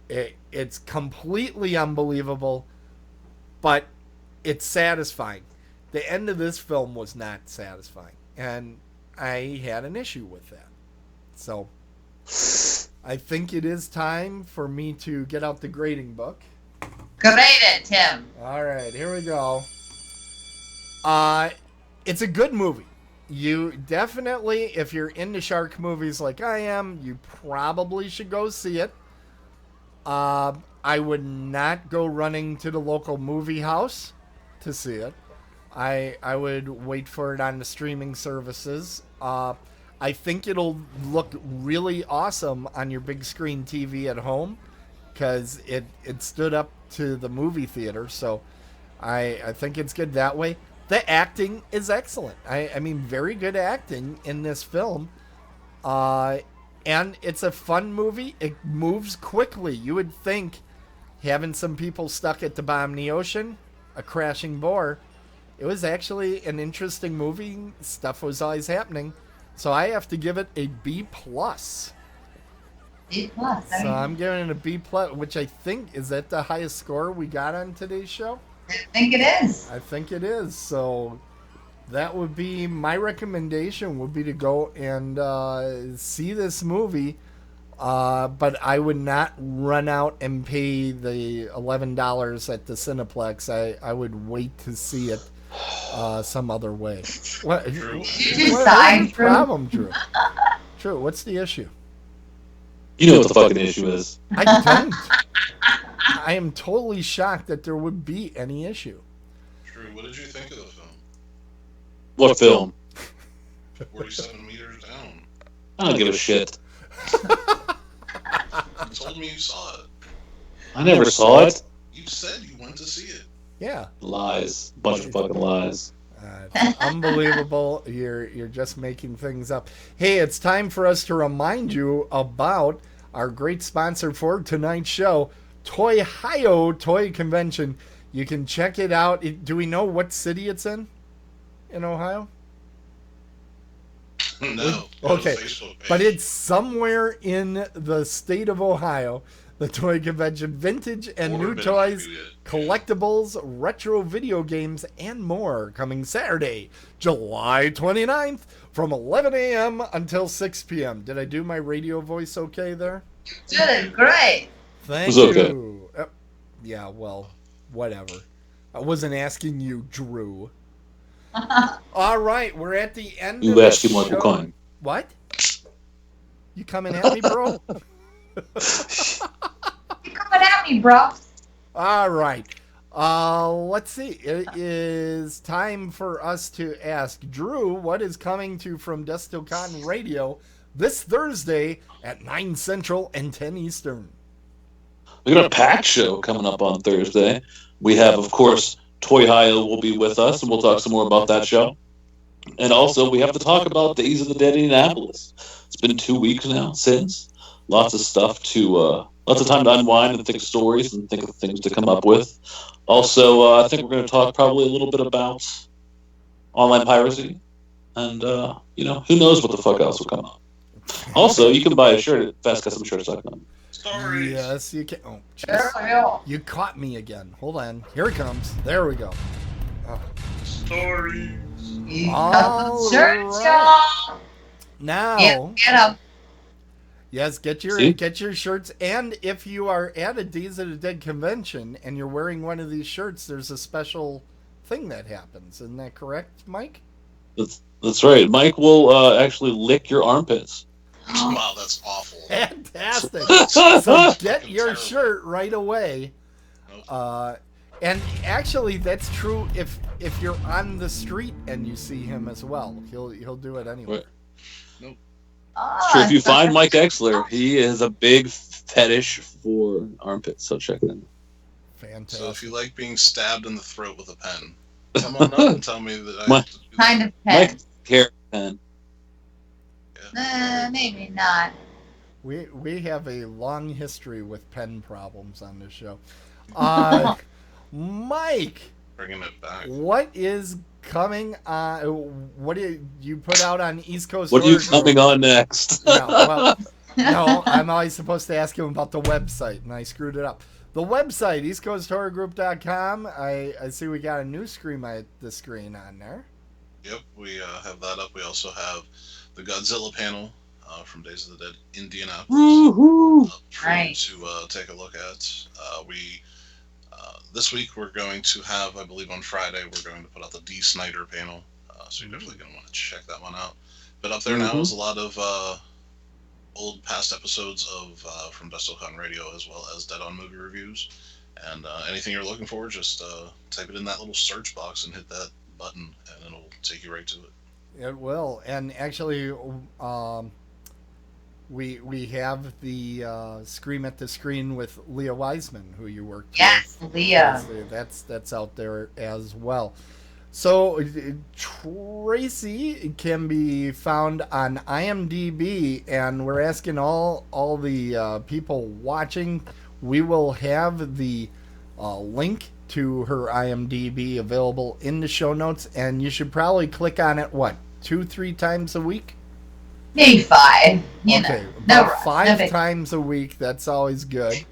Speaker 2: It's completely unbelievable, but it's satisfying. The end of this film was not satisfying, and I had an issue with that. So I think it is time for me to get out the grading book.
Speaker 7: Grade it, Tim.
Speaker 2: All right, here we go. It's a good movie. You definitely, if you're into shark movies like I am, you probably should go see it. I would not go running to the local movie house to see it. I would wait for it on the streaming services. I think it'll look really awesome on your big screen TV at home because it stood up to the movie theater. So I think it's good that way. The acting is excellent. I mean, very good acting in this film. And it's a fun movie. It moves quickly. You would think having some people stuck at the bottom of the ocean, a crashing bore, it was actually an interesting movie. Stuff was always happening. So I have to give it a B+.
Speaker 7: B+.
Speaker 2: So I'm giving it a B+, which I think, is that the highest score we got on today's show?
Speaker 7: I think it is.
Speaker 2: I think it is. So that would be my recommendation, would be to go and see this movie. But I would not run out and pay the $11 at the Cineplex. I would wait to see it some other way. What,
Speaker 7: Did you
Speaker 2: what's
Speaker 7: decide,
Speaker 2: the
Speaker 7: Drew?
Speaker 2: problem, Drew? Drew, what's the issue?
Speaker 3: You know what the fucking issue is.
Speaker 2: I don't. I am totally shocked that there would be any issue.
Speaker 5: Drew, what did you think of the film?
Speaker 3: What film?
Speaker 5: 47 meters down.
Speaker 3: I don't give a shit.
Speaker 5: You told me you saw it.
Speaker 3: I never saw it.
Speaker 5: You said you went to see it.
Speaker 2: Yeah.
Speaker 3: Lies. Bunch of fucking lies.
Speaker 2: It's unbelievable. You're just making things up. Hey, it's time for us to remind you about our great sponsor for tonight's show, Toy-Hio Toy Convention. You can check it out. Do we know what city it's in Ohio?
Speaker 5: No.
Speaker 2: Okay,
Speaker 5: Facebook page.
Speaker 2: but it's somewhere in the state of Ohio. The Toy Convention, vintage and new
Speaker 5: Corbin
Speaker 2: toys,
Speaker 5: reviewed it.
Speaker 2: collectibles, retro video games, and more. Coming Saturday, July 29th from 11 a.m. until 6 p.m. Did I do my radio voice okay there?
Speaker 7: You did great.
Speaker 2: Thank
Speaker 3: It was okay.
Speaker 2: you. Yeah, well, whatever. I wasn't asking you, Drew. All right, we're at the end of
Speaker 3: You
Speaker 2: the
Speaker 3: ask him Michael
Speaker 2: show.
Speaker 3: Caine.
Speaker 2: What? You coming at me, bro?
Speaker 7: You coming at me, bro?
Speaker 2: All right. Let's see. It is time for us to ask Drew what is coming to From Dusk Till Dawn Radio this Thursday at 9 Central and 10 Eastern.
Speaker 3: We got a packed show coming up on Thursday. We have, of course, Toy Hio will be with us, and we'll talk some more about that show. And also, we have to talk about Days of the Dead in Indianapolis. It's been 2 weeks now since. Lots of stuff lots of time to unwind and think of stories and think of things to come up with. Also, I think we're going to talk probably a little bit about online piracy. And, who knows what the fuck else will come up. Also, you can buy a shirt at fastcustomshirts.com.
Speaker 5: Stories.
Speaker 2: Yes, you can. Oh,
Speaker 7: There
Speaker 2: jeez.
Speaker 7: we go.
Speaker 2: You caught me again. Hold on. Here it comes. There we go.
Speaker 5: Stories.
Speaker 7: You
Speaker 2: All
Speaker 7: got the shirts,
Speaker 2: right.
Speaker 7: y'all.
Speaker 2: Now,
Speaker 7: Get up.
Speaker 2: yes, get your
Speaker 3: See?
Speaker 2: shirts. And if you are at a Days of the Dead convention and you're wearing one of these shirts, there's a special thing that happens. Isn't that correct, Mike?
Speaker 3: That's right. Mike will actually lick your armpits.
Speaker 5: Wow, that's awful.
Speaker 2: Fantastic. So get your
Speaker 5: Terrible.
Speaker 2: shirt right away.
Speaker 5: Nope.
Speaker 2: And actually, that's true if you're on the street and you see him as well. He'll do it anyway.
Speaker 3: Right.
Speaker 7: Ah,
Speaker 3: So if you
Speaker 7: so
Speaker 3: find Mike Exler, he has a big fetish for armpits. So check it out.
Speaker 2: Fantastic.
Speaker 5: So if you like being stabbed in the throat with a pen, come on up and tell me that I
Speaker 3: My-
Speaker 5: have to do
Speaker 7: kind
Speaker 5: that.
Speaker 7: of pen.
Speaker 3: Mike hair pen.
Speaker 7: Maybe not.
Speaker 2: We have a long history with pen problems on this show. Mike,
Speaker 5: Bringing it back.
Speaker 2: what is coming on? What did you put out on East Coast?
Speaker 3: What are you
Speaker 2: Horror
Speaker 3: coming
Speaker 2: Group?
Speaker 3: on next?
Speaker 2: No, well, no, I'm always supposed to ask him about the website, and I screwed it up. The website, eastcoasthorrorgroup.com. I see we got a new screen at the screen on there.
Speaker 5: Yep, we have that up. We also have the Godzilla panel from Days of the Dead Indianapolis
Speaker 3: Woohoo!
Speaker 5: for
Speaker 7: Right.
Speaker 5: you to take a look at. This week we're going to have, I believe on Friday, we're going to put out the D. Snyder panel. So you're definitely going to want to check that one out. But up there now is a lot of old past episodes of from Dusk Till Dawn Radio, as well as Dead on Movie reviews. And anything you're looking for, just type it in that little search box and hit that button, and it'll take you right to it.
Speaker 2: It will, and actually, we have the Scream at the Screen with Leah Wiseman, who you worked
Speaker 7: Yes,
Speaker 2: with.
Speaker 7: Leah.
Speaker 2: That's out there as well. So Tracy can be found on IMDb, and we're asking all the people watching. We will have the link to her IMDb available in the show notes, and you should probably click on it. What, 2-3 times a week?
Speaker 7: Maybe 5. You
Speaker 2: Okay,
Speaker 7: know. No
Speaker 2: about
Speaker 7: rush.
Speaker 2: 5
Speaker 7: No big-
Speaker 2: times a week. That's always good.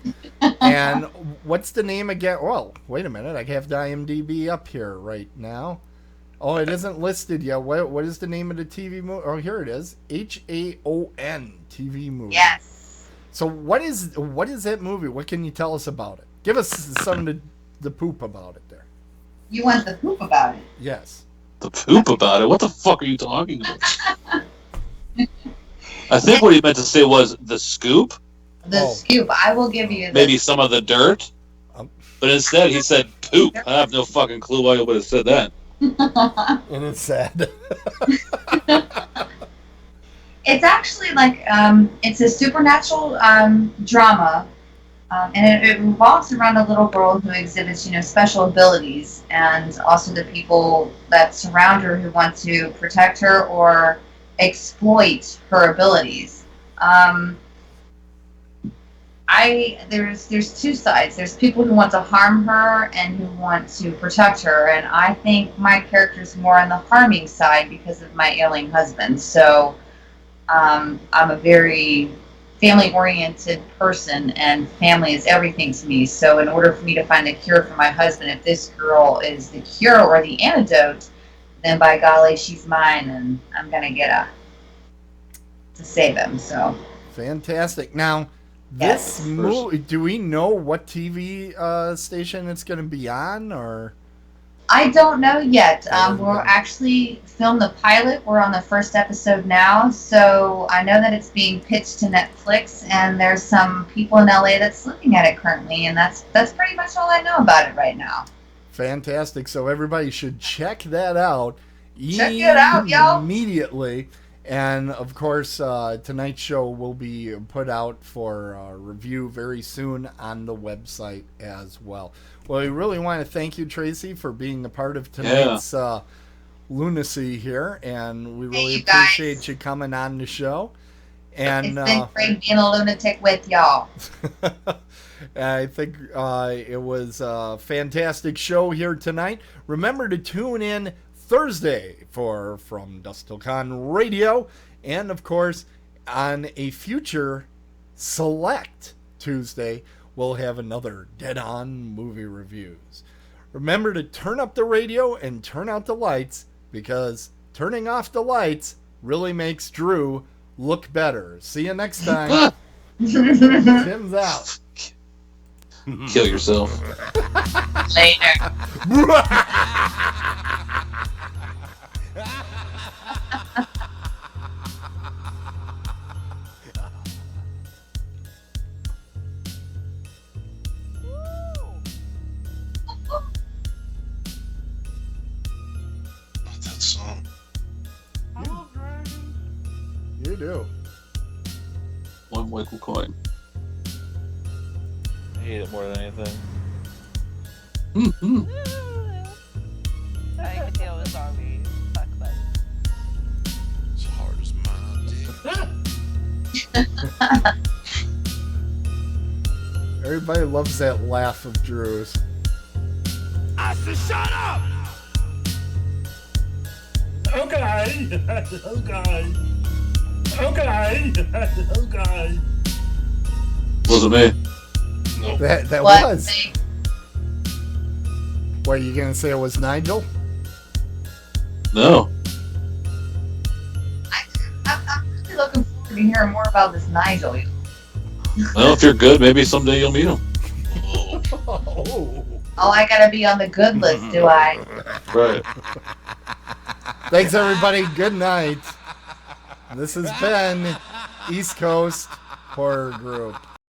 Speaker 2: And what's the name again? Well, wait a minute. I have the IMDb up here right now. Oh, it isn't listed yet. What is the name of the TV movie? Oh, here it is. HAON TV movie.
Speaker 7: Yes.
Speaker 2: So what is that movie? What can you tell us about it? Give us some of the poop about it there.
Speaker 7: You want the poop about it.
Speaker 2: Yes.
Speaker 3: The poop about it? What the fuck are you talking about? I think what he meant to say was the scoop,
Speaker 7: The
Speaker 2: Oh.
Speaker 7: scoop. I will give you the
Speaker 3: maybe some of the dirt.
Speaker 2: Um.
Speaker 3: But instead he said poop. I have no fucking clue why he would have said that.
Speaker 2: And it's sad.
Speaker 7: It's actually like it's a supernatural drama, and it revolves around a little girl who exhibits, special abilities, and also the people that surround her who want to protect her or exploit her abilities. There's two sides. There's people who want to harm her and who want to protect her, and I think my character's more on the harming side because of my ailing husband. So I'm a very family-oriented person, and family is everything to me. So in order for me to find a cure for my husband, if this girl is the cure or the antidote, then by golly, she's mine, and I'm gonna get to save him. So
Speaker 2: Fantastic. Now,
Speaker 7: Yes.
Speaker 2: this movie, do we know what TV station it's going to be on, or?
Speaker 7: I don't know yet.
Speaker 2: Haven't
Speaker 7: We're
Speaker 2: been-
Speaker 7: actually filmed the pilot. We're on the first episode now, so I know that it's being pitched to Netflix, and there's some people in LA that's looking at it currently, and that's pretty much all I know about it right now.
Speaker 2: Fantastic. So everybody should check that out
Speaker 7: Check it out, y'all.
Speaker 2: immediately. And of course, tonight's show will be put out for review very soon on the website as well. Well, we really want to thank you, Tracy, for being a part of tonight's lunacy here, and we really
Speaker 7: you guys.
Speaker 2: appreciate you coming on the show. And
Speaker 7: It's been great being a lunatic with y'all.
Speaker 2: I think it was a fantastic show here tonight. Remember to tune in Thursday for From Dusk Till Dawn Radio, and of course on a future select Tuesday we'll have another Dead On movie reviews. Remember to turn up the radio and turn out the lights, because turning off the lights really makes Drew look better. See you next time. Tim's out.
Speaker 3: Kill yourself.
Speaker 7: Later.
Speaker 5: Not that song.
Speaker 2: You do.
Speaker 3: One Michael coin.
Speaker 8: I hate it more than anything.
Speaker 3: Mm-hmm.
Speaker 9: I could deal with zombie fuck buddies.
Speaker 6: As hard as my dick.
Speaker 2: Everybody loves that laugh of Drew's.
Speaker 6: I said, shut up! Okay. Okay. Okay. Okay.
Speaker 3: Wasn't me.
Speaker 2: That
Speaker 7: What?
Speaker 2: was. What, are you going to say it was Nigel?
Speaker 3: No.
Speaker 7: I'm really looking forward to hearing more about this Nigel.
Speaker 3: Well, if you're good, maybe someday you'll meet him.
Speaker 2: Oh.
Speaker 7: Oh, I gotta be on the good list, do I?
Speaker 3: Right.
Speaker 2: Thanks, everybody. Good night. This has been East Coast Horror Group.